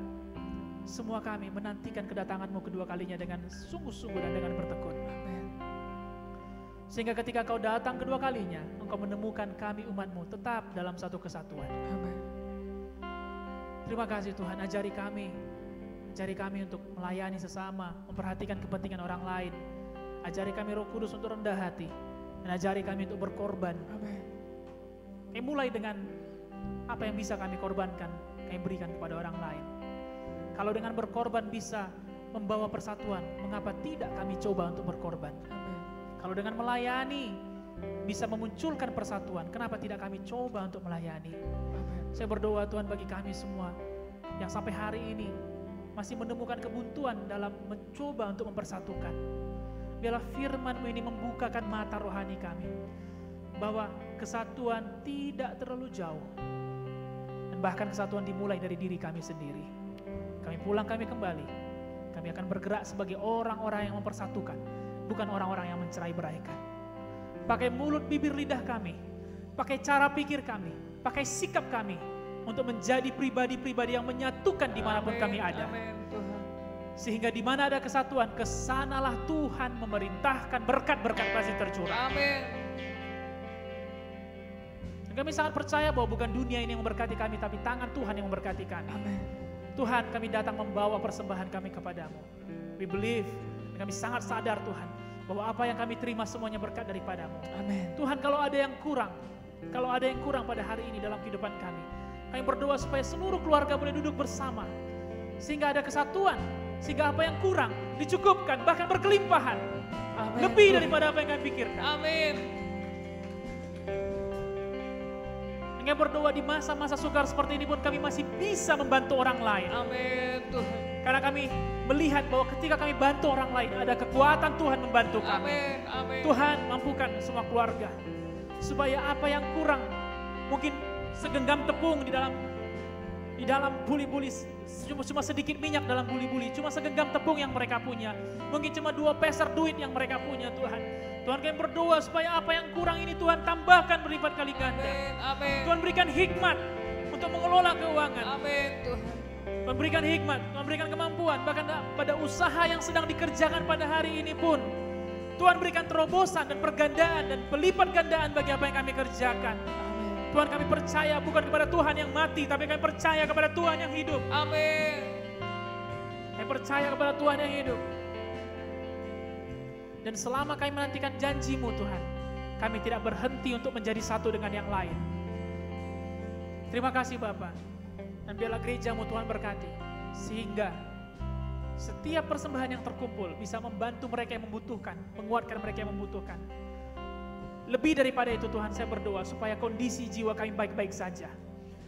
semua kami menantikan kedatangan-Mu kedua kalinya dengan sungguh-sungguh dan dengan bertekun. Sehingga ketika Kau datang kedua kalinya, Engkau menemukan kami umat-Mu tetap dalam satu kesatuan. Terima kasih Tuhan, ajari kami untuk melayani sesama, memperhatikan kepentingan orang lain. Ajari kami Roh Kudus untuk rendah hati. Dan ajari kami untuk berkorban. Kami mulai dengan apa yang bisa kami korbankan, kami berikan kepada orang lain. Kalau dengan berkorban bisa membawa persatuan, mengapa tidak kami coba untuk berkorban? Kalau dengan melayani bisa memunculkan persatuan, kenapa tidak kami coba untuk melayani? Saya berdoa Tuhan bagi kami semua yang sampai hari ini masih menemukan kebuntuan dalam mencoba untuk mempersatukan. Biarlah firman-Mu ini membukakan mata rohani kami, bahwa kesatuan tidak terlalu jauh, dan bahkan kesatuan dimulai dari diri kami sendiri. Kami pulang, kami kembali, kami akan bergerak sebagai orang-orang yang mempersatukan, bukan orang-orang yang mencerai-beraikan. Pakai mulut, bibir, lidah kami, pakai cara pikir kami, pakai sikap kami untuk menjadi pribadi-pribadi yang menyatukan dimanapun kami ada. Sehingga di mana ada kesatuan, kesanalah Tuhan memerintahkan berkat-berkat pasti tercurah. Amin. Dan kami sangat percaya bahwa bukan dunia ini yang memberkati kami, tapi tangan Tuhan yang memberkati kami. Amin. Tuhan, kami datang membawa persembahan kami kepadamu. We believe, dan kami sangat sadar Tuhan, bahwa apa yang kami terima semuanya berkat daripadamu. Amin. Tuhan, kalau ada yang kurang pada hari ini dalam kehidupan kami berdoa supaya seluruh keluarga boleh duduk bersama, sehingga ada kesatuan, sehingga apa yang kurang dicukupkan, bahkan berkelimpahan. Amin. Lebih daripada apa yang kami pikirkan. Amin. Kami berdoa di masa-masa sukar seperti ini pun kami masih bisa membantu orang lain. Amin Tuhan. Karena kami melihat bahwa ketika kami bantu orang lain, ada kekuatan Tuhan membantu kami. Amin. Amin. Tuhan, mampukan semua keluarga, supaya apa yang kurang, mungkin segenggam tepung di dalam buli-buli, cuma sedikit minyak dalam buli-buli, cuma segenggam tepung yang mereka punya, mungkin cuma 2 peser duit yang mereka punya. Tuhan kami berdoa supaya apa yang kurang ini Tuhan tambahkan berlipat kali ganda. Amin. Amin. Tuhan berikan hikmat untuk mengelola keuangan. Amin Tuhan. Tuhan berikan hikmat, Tuhan berikan kemampuan, bahkan pada usaha yang sedang dikerjakan pada hari ini pun Tuhan berikan terobosan dan pergandaan dan pelipat gandaan bagi apa yang kami kerjakan. Tuhan, kami percaya bukan kepada Tuhan yang mati, tapi kami percaya kepada Tuhan yang hidup. Amin. Kami percaya kepada Tuhan yang hidup. Dan selama kami menantikan janji-Mu Tuhan, kami tidak berhenti untuk menjadi satu dengan yang lain. Terima kasih Bapa. Dan biarlah gereja-Mu Tuhan berkati, sehingga setiap persembahan yang terkumpul bisa membantu mereka yang membutuhkan, menguatkan mereka yang membutuhkan. Lebih daripada itu Tuhan, saya berdoa supaya kondisi jiwa kami baik-baik saja.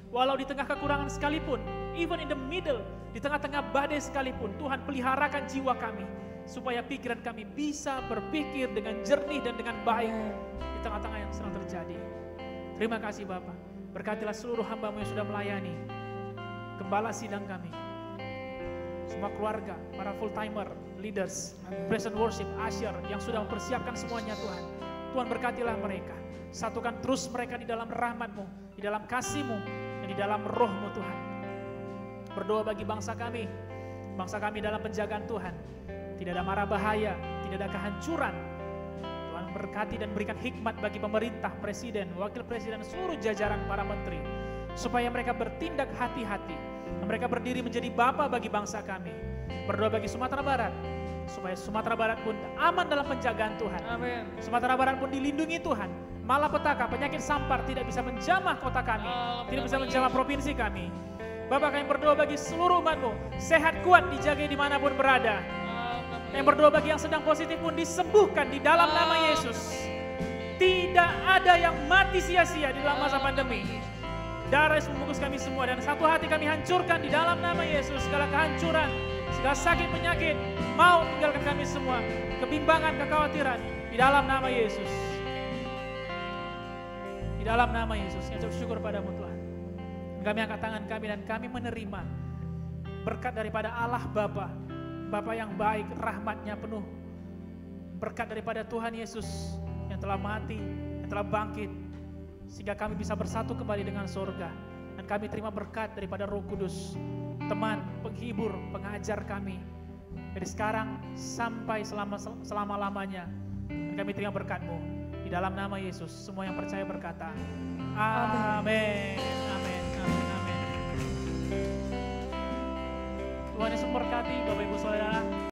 Walau di tengah kekurangan sekalipun, even in the middle, di tengah-tengah badai sekalipun, Tuhan peliharakan jiwa kami, supaya pikiran kami bisa berpikir dengan jernih dan dengan baik di tengah-tengah yang sedang terjadi. Terima kasih Bapa. Berkatilah seluruh hamba-Mu yang sudah melayani, gembala sidang kami, semua keluarga, para full-timer, leaders, praise and worship, usher yang sudah mempersiapkan semuanya Tuhan. Tuhan berkatilah mereka, satukan terus mereka di dalam rahmat-Mu, di dalam kasih-Mu, dan di dalam roh-Mu Tuhan. Berdoa bagi bangsa kami dalam penjagaan Tuhan. Tidak ada mara bahaya, tidak ada kehancuran. Tuhan berkati dan berikan hikmat bagi pemerintah, presiden, wakil presiden, seluruh jajaran para menteri, supaya mereka bertindak hati-hati, mereka berdiri menjadi bapa bagi bangsa kami. Berdoa bagi Sumatera Barat, supaya Sumatera Barat pun aman dalam penjagaan Tuhan. Amin. Sumatera Barat pun dilindungi Tuhan. Malapetaka, penyakit sampar tidak bisa menjamah kota kami, tidak bisa menjamah provinsi kami. Bapak, kami berdoa bagi seluruh umat-Mu, sehat kuat dijaga dimanapun berada. Kami berdoa bagi yang sedang positif pun disembuhkan di dalam nama Yesus. Tidak ada yang mati sia-sia di dalam masa pandemi. Darah Yesus membungkus kami semua, dan satu hati kami hancurkan di dalam nama Yesus segala kehancuran, segala sakit penyakit mau tinggalkan kami semua, kebimbangan, kekhawatiran di dalam nama Yesus. Di dalam nama Yesus, kami bersyukur padamu Tuhan. Kami angkat tangan kami dan kami menerima berkat daripada Allah Bapa, Bapa yang baik, rahmat-Nya penuh. Berkat daripada Tuhan Yesus yang telah mati, yang telah bangkit, sehingga kami bisa bersatu kembali dengan surga. Dan kami terima berkat daripada Roh Kudus, teman, penghibur, pengajar kami, dari sekarang sampai selama-lamanya. Dan kami terima berkat-Mu di dalam nama Yesus. Semua yang percaya berkata amin. Amin. Amin. Amin. Tuhan Yesus memberkati Bapak Ibu Saudara.